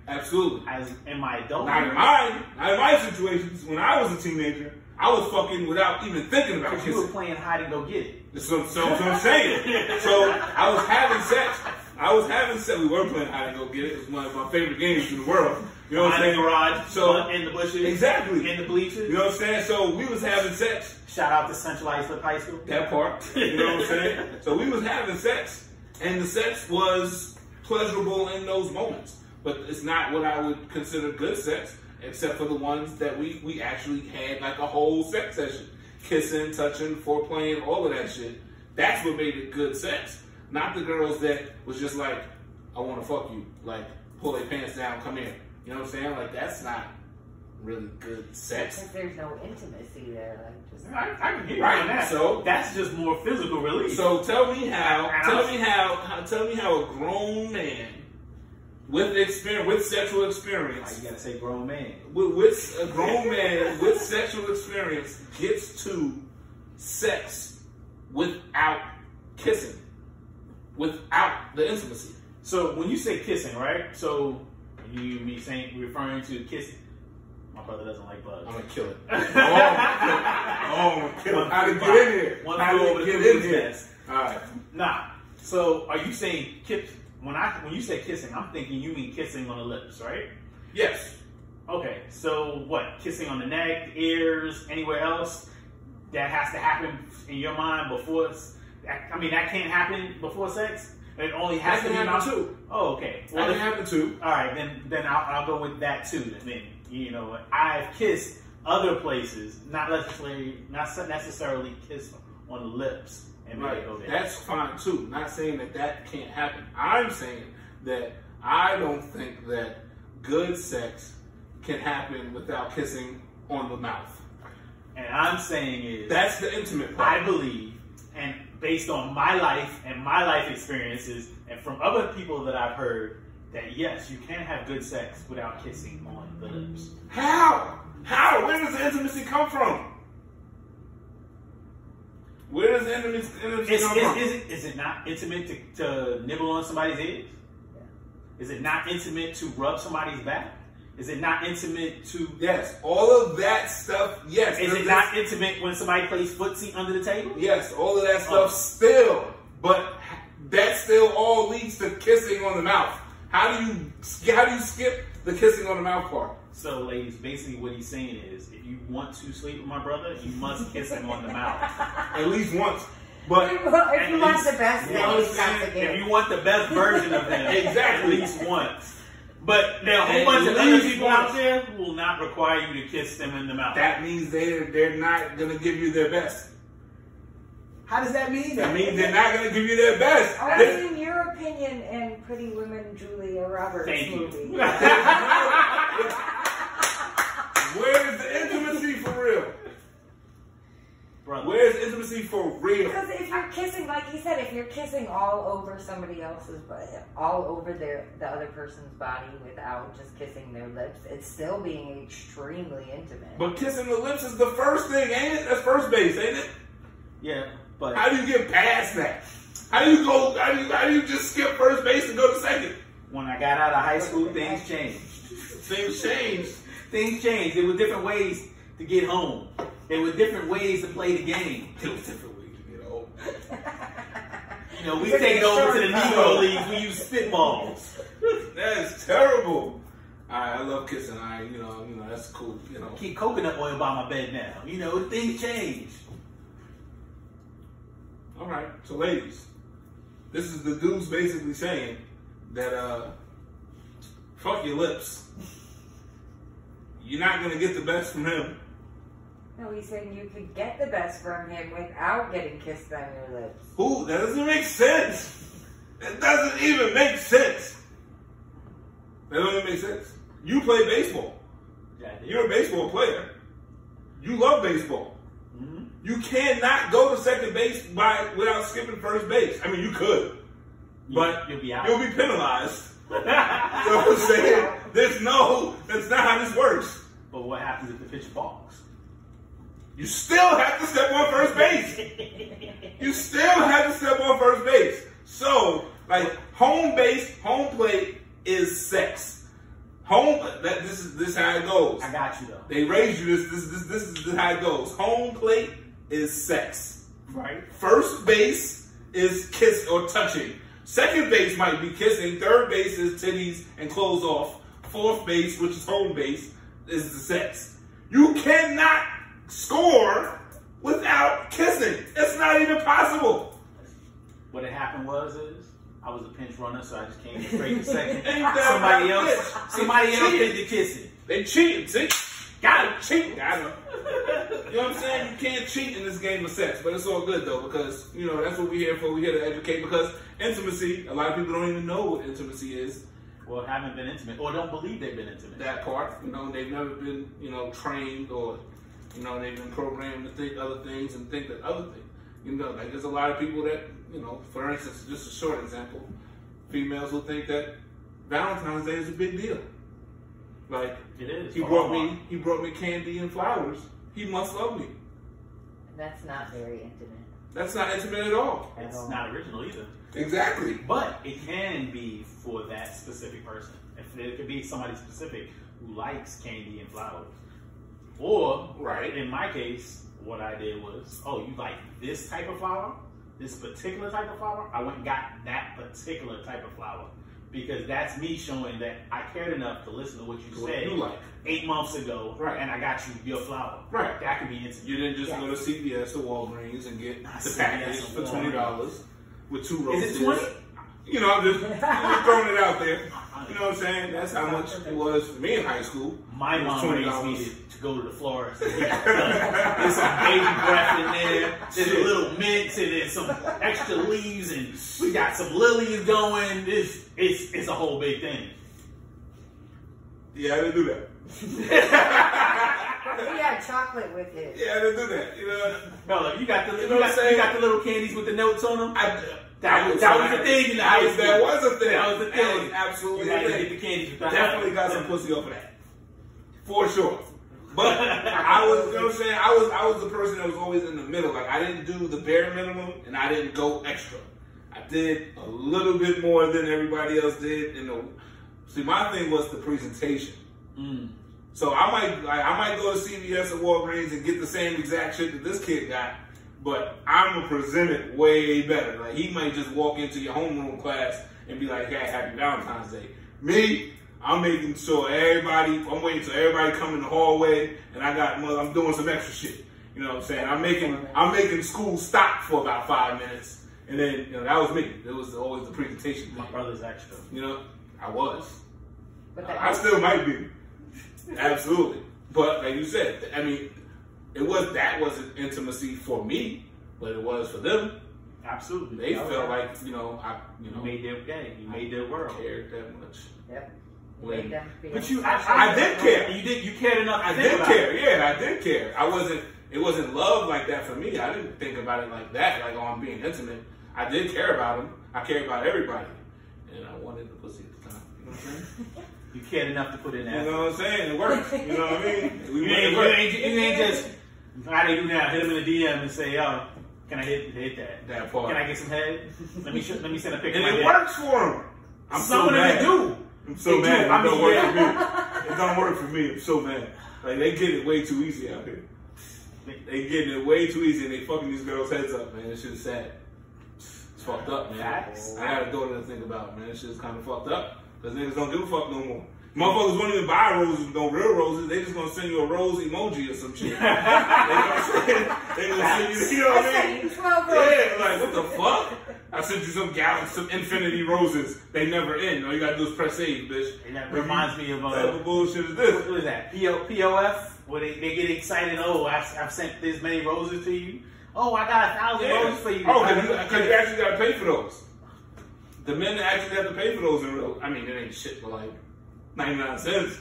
Absolutely. As in my adult years. Not in my situations. When I was a teenager, I was fucking without even thinking about kissing. You were playing hide and go get it. That's what I'm saying. So I was having sex. We were playing hide and go get it. It was one of my favorite games in the world. You know what I'm saying? In the garage, so in the bushes. Exactly. In the bleachers. You know what I'm saying? So we was having sex. Shout out to Sexuality High School. That part. You know what I'm saying? So we was having sex. And the sex was pleasurable in those moments. But it's not what I would consider good sex, except for the ones that we actually had like a whole sex session. Kissing, touching, foreplaying, all of that shit. That's what made it good sex. Not the girls that was just like, I want to fuck you. Like, pull their pants down, come here. You know what I'm saying? Like, that's not really good sex. Because there's no intimacy there. I can hear you on that. So that's just more physical release. So tell me how a grown man with sexual experience. Why you gotta say grown man? With a grown man with sexual experience gets to sex without kissing, without the intimacy. So when you say kissing, right? So you referring to kissing. My brother doesn't like bugs. I'm gonna kill it. I'm gonna kill it. How to get in here? How to get in here? All right. Nah. So are you saying when you say kissing, I'm thinking you mean kissing on the lips, right? Yes. Okay. So what? Kissing on the neck, ears, anywhere else? That has to happen in your mind before. I mean, that can't happen before sex. It only has to happen too. Oh, okay. Well, that can happen too. All right, then I'll go with that too. Then I've kissed other places, not necessarily kissed on the lips. And right. That's fine too. Not saying that can't happen. I'm saying that I don't think that good sex can happen without kissing on the mouth. And I'm saying is that's the intimate part. I believe, and based on my life and my life experiences, and from other people that I've heard, that yes, you can have good sex without kissing on the lips. How? How? Where does the intimacy come from? Where does the intimacy come from? Is it not intimate to nibble on somebody's eggs? Yeah. Is it not intimate to rub somebody's back? Is it not intimate to... Yes, all of that stuff, yes. Is it not intimate when somebody plays footsie under the table? Yes, all of that stuff still. But that still all leads to kissing on the mouth. How do you skip the kissing on the mouth part? So, ladies, basically what he's saying is, if you want to sleep with my brother, you must kiss him on the mouth. At least once. But if you want the best, if you want the best version of him, exactly, at least once. But there are a whole bunch of other people out there who will not require you to kiss them in the mouth. That means they're not going to give you their best. How does that mean? That means they're not going to give you their best. Only in your opinion and Pretty Women Julia Roberts movie. Where is the intimacy for real? Brother. Where's intimacy for real? Because if you're kissing, like he said, if you're kissing all over somebody else's body, all over the other person's body without just kissing their lips, it's still being extremely intimate. But kissing the lips is the first thing, ain't it? That's first base, ain't it? Yeah, but how do you get past that? How do you go? How do you just skip first base and go to second? When I got out of high school, things changed. Things changed. Things changed. There were different ways to get home. There were different ways to play the game. There were different ways to get home. You know, we take it over to the Negro Leagues. We use spitballs. That's terrible. I love kissing. You know, that's cool. You know, keep coconut oil by my bed now. You know, things change. All right, so ladies, this is the Deuce basically saying that fuck your lips. You're not gonna get the best from him. No, he's saying you could get the best from him without getting kissed on your lips. Who? That doesn't make sense. It doesn't even make sense. That doesn't make sense. You play baseball. Yeah, you're a baseball player. You love baseball. Mm-hmm. You cannot go to second base without skipping first base. I mean, you could, but you'll be out. You'll be penalized. You know what I'm saying? That's not how this works. But what happens if the pitcher balks? You still have to step on first base. You still have to step on first base. So, like, home plate is sex. This is how it goes. I got you though. They raised you this is how it goes. Home plate is sex. Right. First base is kiss or touching. Second base might be kissing. Third base is titties and clothes off. Fourth base, which is home base, is the sex. You cannot score without kissing. It's not even possible. What had happened was I was a pinch runner, so I just came straight to second. Somebody else did the kissing. They cheated. See? Got him. Cheating. Got him. You know what I'm saying? You can't cheat in this game of sex, but it's all good though, because you know that's what we're here for. We're here to educate, because intimacy, a lot of people don't even know what intimacy is. Well, haven't been intimate, or don't believe they've been intimate. That part, you know, they've never been, trained, or they've been programmed to think other things and think that other things. Like there's a lot of people that, for instance, just a short example, females will think that Valentine's Day is a big deal. Like it is. He brought me candy and flowers. He must love me. That's not very intimate. That's not intimate at all. It's not original either. Exactly. But it can be for that specific person. If it could be somebody specific who likes candy and flowers. Or, in my case, what I did was, you like this type of flower? This particular type of flower? I went and got that particular type of flower. Because that's me showing that I cared enough to listen to what you said 8 months ago, and I got you your flower. Right. That could be intimate. You didn't just go to CVS or Walgreens and get the package for $20 with 2 roses. Is it 20? I'm just throwing it out there. You know what I'm saying? That's how much it was for me in high school. My mom raised me to go to the florist. There's some baby breath in there. There's a little mint and there's some extra leaves, and we got some lilies going. It's a whole big thing. Yeah, I didn't do that. He had chocolate with it. Yeah, I didn't do that. You know. No, look, you got the You know what I'm saying? you got the little candies with the notes on them. That was a thing in the high school. That was a thing. That was a thing. That was absolutely You a had to thing. get the candies with the Definitely got some pussy off of that. For sure. But I was, you know what I'm saying? I was the person that was always in the middle. Like, I didn't do the bare minimum, and I didn't go extra. I did a little bit more than everybody else did. See, my thing was the presentation. So I might go to CVS or Walgreens and get the same exact shit that this kid got, but I'm gonna present it way better. Like, he might just walk into your homeroom class and be like, "Hey, happy Valentine's Day." Me, I'm making sure I'm waiting till everybody come in the hallway, and I'm doing some extra shit. You know what I'm saying? I'm making school stop for about 5 minutes, and then that was me. It was always the presentation. My brother's extra. I was. But I still might be. Absolutely. But like you said, I mean, that wasn't intimacy for me, but it was for them. Absolutely. They felt like, you made their day. You made their world. Cared that much. Yep. When, but I did care. You cared enough. I did care. Yeah, I did care. It wasn't love like that for me. I didn't think about it like that, like, I'm being intimate. I did care about them. I cared about everybody. And I wanted the pussy at the time. You know what I'm saying? You cared enough to put in that. You know what I'm saying? It worked. You know what I mean? You ain't just, how they do now, hit them in the DM and say, "Yo, can I hit that part? Can I get some head? Let me send a picture." And it works for them. I'm Some so mad. of them do. I'm so mad. It don't work for me. It don't work for me. I'm so mad. Like, they get it way too easy out here. They getting it way too easy, and they fucking these girls' heads up, man. This shit is sad. It's fucked up, man. Facts. I got a daughter to think about, man. This shit's kind of fucked up. Because niggas don't give a fuck no more. Motherfuckers won't even buy roses, no real roses. They just gonna send you a rose emoji or some shit. They gonna send you, you know what I mean? 12 roses. Yeah, like, what the fuck? I sent you some gallons, some infinity roses. They never end. All you gotta do is press save, bitch. And that reminds me of what type of bullshit is this? What is that? POF? Where they get excited. Oh, I've sent this many roses to you. Oh, I got 1,000 roses for you. Oh, because you actually gotta pay for those. The men that actually have to pay for those in real, I mean, it ain't shit for like 99 cents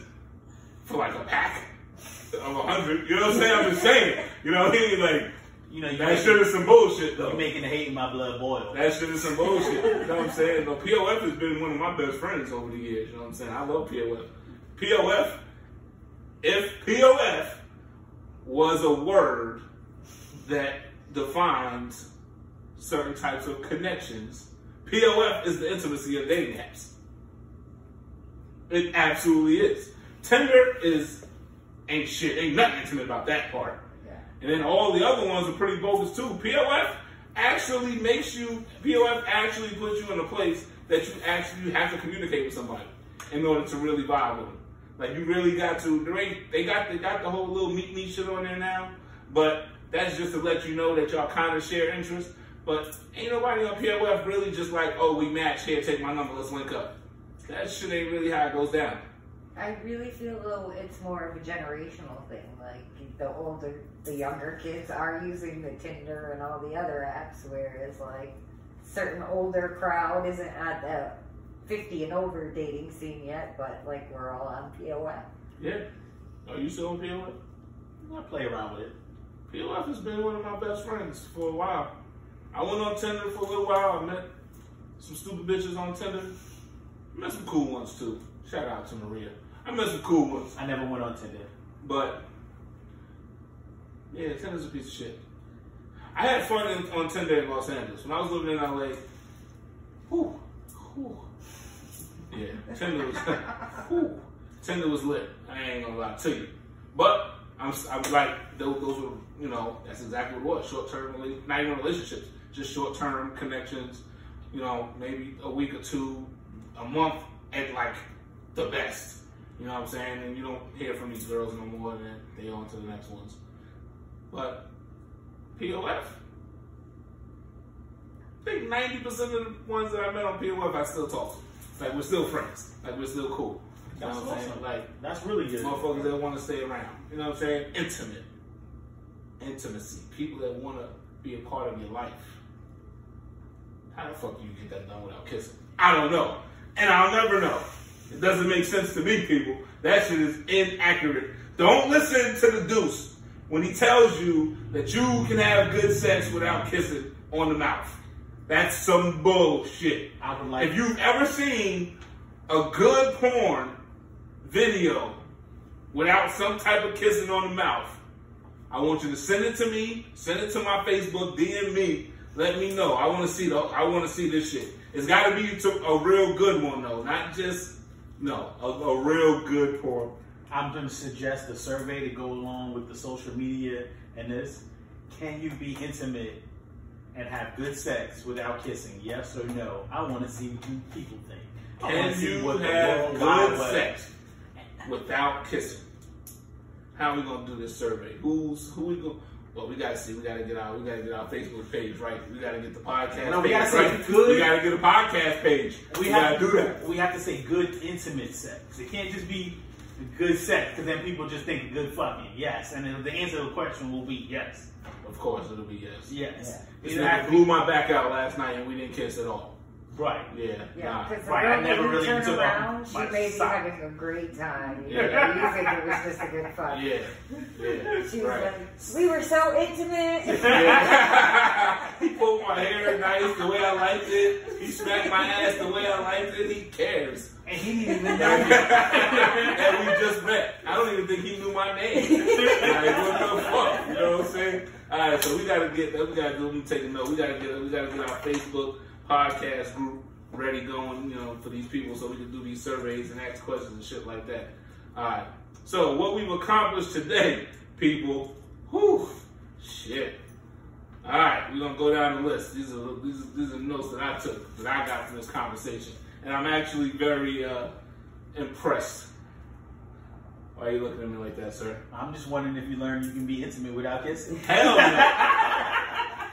for like a pack of 100. You know what I'm saying? I'm just saying. You know what I mean? Like, that shit is some bullshit, though. You're making the hate in my blood boil. That shit is some bullshit. You know what I'm saying? But POF has been one of my best friends over the years. You know what I'm saying? I love POF. POF, if POF was a word that defines certain types of connections, POF is the intimacy of dating apps. It absolutely is. Tinder ain't shit. Ain't nothing intimate about that part. Yeah. And then all the other ones are pretty bogus too. POF actually puts you in a place that you have to communicate with somebody in order to really vibe with them. Like, you really got to. They got the whole little meet shit on there now, but that's just to let you know that y'all kind of share interests. But ain't nobody on POF really just like, "Oh, we match here, take my number, let's link up." That shit ain't really how it goes down. I really feel though it's more of a generational thing. Like, the younger kids are using the Tinder and all the other apps, whereas like certain older crowd isn't at the 50 and over dating scene yet, but like we're all on POF. Yeah. Are you still on POF? I play around with it. POF has been one of my best friends for a while. I went on Tinder for a little while. I met some stupid bitches on Tinder. I met some cool ones too. Shout out to Maria. I met some cool ones. I never went on Tinder. But, yeah, Tinder's a piece of shit. I had fun on Tinder in Los Angeles. When I was living in LA, yeah, Tinder was lit. I ain't gonna lie to you. But I'm like, those were, that's exactly what it was. Short-term, not even relationships, just short-term connections, maybe a week or two, a month at like the best. You know what I'm saying? And you don't hear from these girls no more, and then they on to the next ones. But POF, I think 90% of the ones that I met on POF, I still talk to. Like, we're still friends. Like, we're still cool. You know what I'm saying? Like, that's really good. Motherfuckers that want to stay around. You know what I'm saying? Intimacy. People that want to be a part of your life. How the fuck do you get that done without kissing? I don't know. And I'll never know. It doesn't make sense to me, people. That shit is inaccurate. Don't listen to the Deuce when he tells you that you can have good sex without kissing on the mouth. That's some bullshit. I would like if you've ever seen a good porn video without some type of kissing on the mouth, I want you to send it to me, send it to my Facebook, DM me, let me know. I want to see this shit. It's got to be a real good one though, not just a real good porn. I'm going to suggest a survey to go along with the social media and this. Can you be intimate and have good sex without kissing? Yes or no? I want to see what you people think. Can you have good sex without kissing? How are we gonna do this survey? Who we go? Well, we gotta see. We gotta get our Facebook page right. We gotta get the podcast. No, we gotta say right. good. We gotta get a podcast page. We gotta do that. We have to say good intimate sex. It can't just be good sex because then people just think good fucking. Yes, and then the answer to the question will be yes. Of course, it'll be yes. Yes. This nigga blew my back out last night and we didn't kiss at all. Right. Yeah. Yeah. Because right. I never really turned took around. She my may be sock. having a great time. Yeah. You think it was just a good fun. Yeah. She was right. like, we were so intimate. Yeah. He pulled my hair nice the way I liked it. He smacked my ass the way I liked it. He cares. And he didn't even know. And we just met. I don't even think he knew my name. Like, what the fuck? You know what I'm saying? All right, so we gotta take a note. We gotta get our Facebook podcast group ready going, for these people so we can do these surveys and ask questions and shit like that. All right. So what we've accomplished today, people. Whew, shit. All right, we're gonna go down the list. These are notes that I took that I got from this conversation, and I'm actually very impressed. Why are you looking at me like that, sir? I'm just wondering if you learned you can be intimate without kissing. Hell no.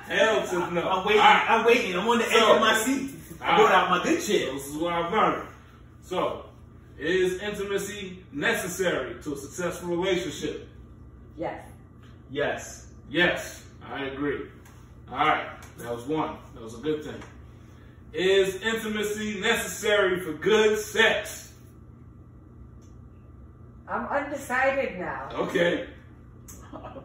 Hell to no. I'm waiting. Right. I'm waiting. I'm on the edge of my seat. I'm going out my good shit. This is what I've learned. So, is intimacy necessary to a successful relationship? Yes. Yes. Yes, I agree. All right, that was one. That was a good thing. Is intimacy necessary for good sex? I'm undecided now. Okay. I'm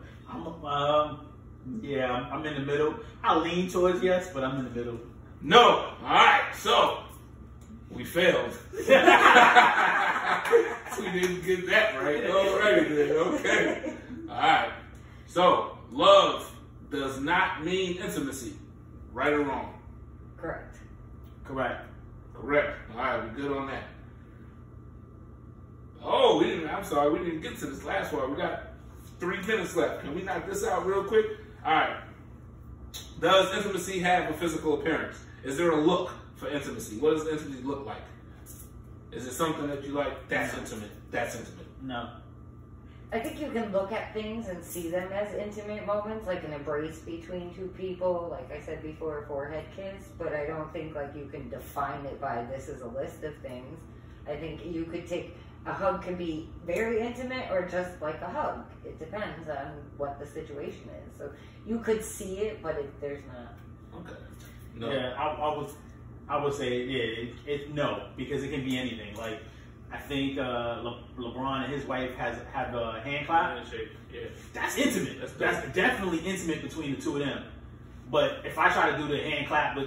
in the middle. I lean towards yes, but I'm in the middle. No. All right, so we failed. We didn't get that right. Alrighty then. Okay. All right. So love does not mean intimacy. Right or wrong? Correct. Correct. Correct. All right, we're good on that. Oh, I'm sorry, we didn't get to this last one. We got 3 minutes left. Can we knock this out real quick? All right. Does intimacy have a physical appearance? Is there a look for intimacy? What does intimacy look like? Is it something that you like? That's intimate. That's intimate. No. I think you can look at things and see them as intimate moments, like an embrace between two people, like I said before, a forehead kiss, but I don't think like you can define it by this is a list of things. I think you could take, a hug can be very intimate or just like a hug. It depends on what the situation is. So you could see it, but there's not. Okay. No. Yeah, I would say it no, because it can be anything. Like I think LeBron and his wife have a hand clap. Yeah. That's intimate. That's definitely intimate between the two of them. But if I try to do the hand clap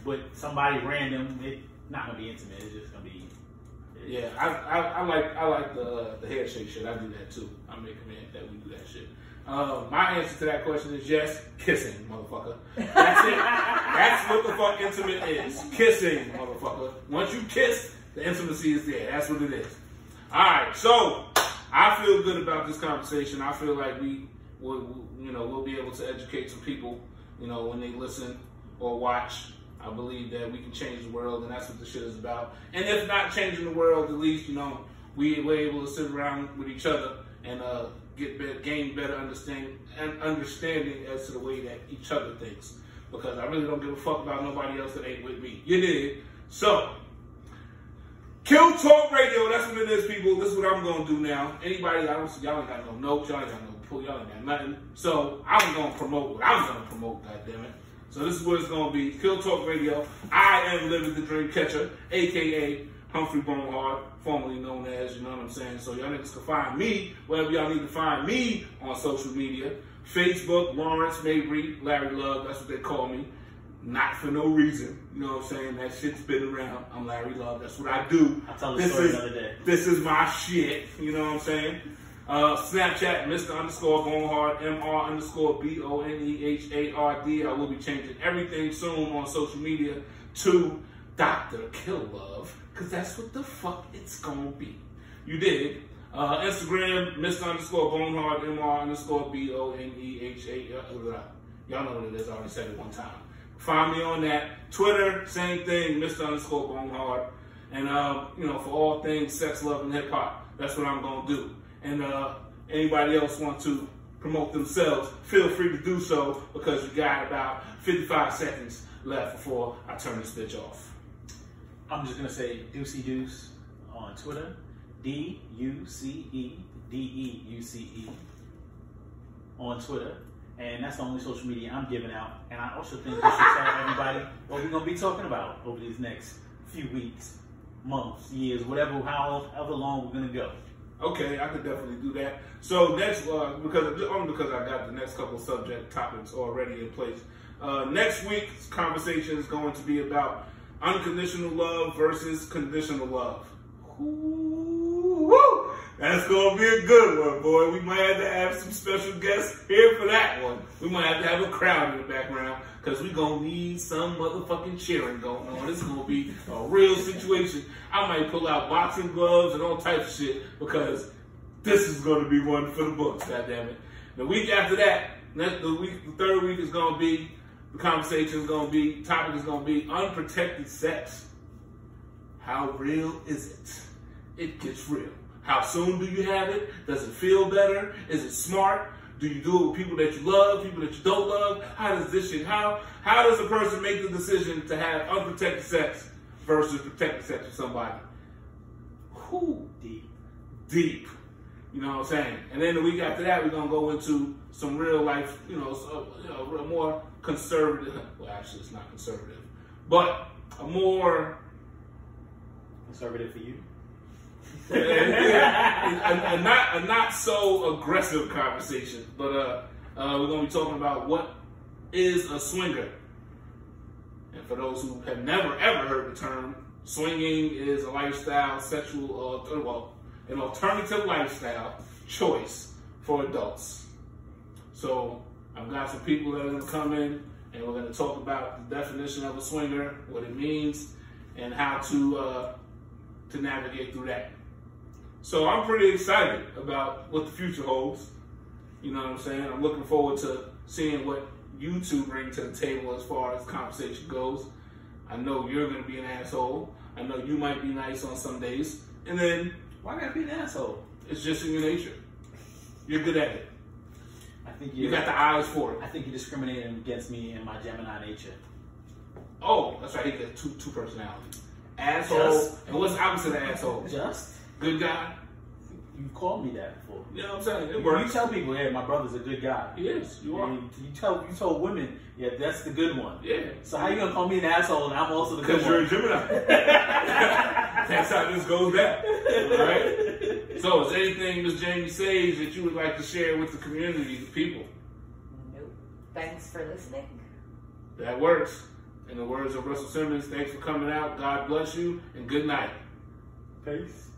with somebody random, it's not gonna be intimate. It's just gonna be. Yeah, I like the handshake shit. I do that too. I make a man that we do that shit. My answer to that question is yes, kissing, motherfucker. That's it. That's what the fuck intimate is. Kissing, motherfucker. Once you kiss, the intimacy is there. That's what it is. All right, so I feel good about this conversation. I feel like we'll be able to educate some people, when they listen or watch. I believe that we can change the world, and that's what the shit is about. And if not changing the world, at least, we're able to sit around with each other and gain better understanding as to the way that each other thinks. Because I really don't give a fuck about nobody else that ain't with me. You did. So, Kill Talk Radio, that's what it is, people. This is what I'm going to do now. Anybody, y'all ain't got no notes, y'all ain't got no pull, y'all ain't got nothing. So, I'm going to promote what I'm going to promote, goddammit. So this is what it's going to be. Kill Talk Radio. I am Living the DreamCatcher, a.k.a. Humphrey BoneHard, formerly known as, you know what I'm saying? So y'all niggas can find me wherever y'all need to find me on social media. Facebook, Lawrence Mabry, Larry Love, that's what they call me. Not for no reason, you know what I'm saying? That shit's been around. I'm Larry Love, that's what I do. I'll tell the story another day. This is my shit, you know what I'm saying? Snapchat, Mr_Bonehard, Mr_BoneHard. I will be changing everything soon on social media to Dr. Kill Love, because that's what the fuck it's gonna be. You dig? Instagram, Mr_Bonehard, Mr_BoneHard. Y'all know what it is, I already said it one time. Find me on that. Twitter, same thing, Mr_Bonehard. And, you know, for all things sex, love, and hip hop, that's what I'm gonna do. And anybody else want to promote themselves, feel free to do so, because you got about 55 seconds left before I turn this bitch off. I'm just gonna say Deuce on Twitter, DUCEDEUCE on Twitter, and that's the only social media I'm giving out. And I also think we should tell everybody what we're gonna be talking about over these next few weeks, months, years, whatever, however long we're gonna go. Okay, I could definitely do that. So next, because I got the next couple subject topics already in place. Next week's conversation is going to be about unconditional love versus conditional love. Woo! That's going to be a good one, boy. We might have to have some special guests here for that one. We might have to have a crowd in the background, because we're going to need some motherfucking cheering going on. This is going to be a real situation. I might pull out boxing gloves and all types of shit, because this is going to be one for the books, goddammit. The week after that, the third week is going to be, the conversation is going to be, topic is going to be unprotected sex. How real is it? It gets real. How soon do you have it? Does it feel better? Is it smart? Do you do it with people that you love, people that you don't love? How does this shit, how does a person make the decision to have unprotected sex versus protected sex with somebody? Whew, deep. You know what I'm saying? And then the week after that, we're going to go into some real life, real more conservative, well, actually it's not conservative, but a more conservative for you. a not so aggressive conversation, but we're going to be talking about what is a swinger. And for those who have never ever heard the term, swinging is a lifestyle, an alternative lifestyle choice for adults. So I've got some people that are going to come in, and we're going to talk about the definition of a swinger, what it means, and how to navigate through that. So I'm pretty excited about what the future holds. You know what I'm saying? I'm looking forward to seeing what you two bring to the table as far as conversation goes. I know you're going to be an asshole. I know you might be nice on some days. And then, why gotta be an asshole? It's just in your nature. You're good at it. I think you got the eyes for it. I think you're discriminating against me and my Gemini nature. Oh, that's right. He got two personalities. Asshole. And what's the opposite of asshole? Just. Good guy. You've called me that before. You know what I'm saying? It You works. tell people, hey, my brother's a good guy. He is. You are. You told women, yeah, that's the good one. Yeah. So how you gonna call me an asshole and I'm also the good one? Because you're a Gemini. That's how this goes down. All right? So is there anything, Ms. Jaime Sage, that you would like to share with the community, the people? Nope. Thanks for listening. That works. In the words of Russell Simmons, thanks for coming out. God bless you, and good night. Peace.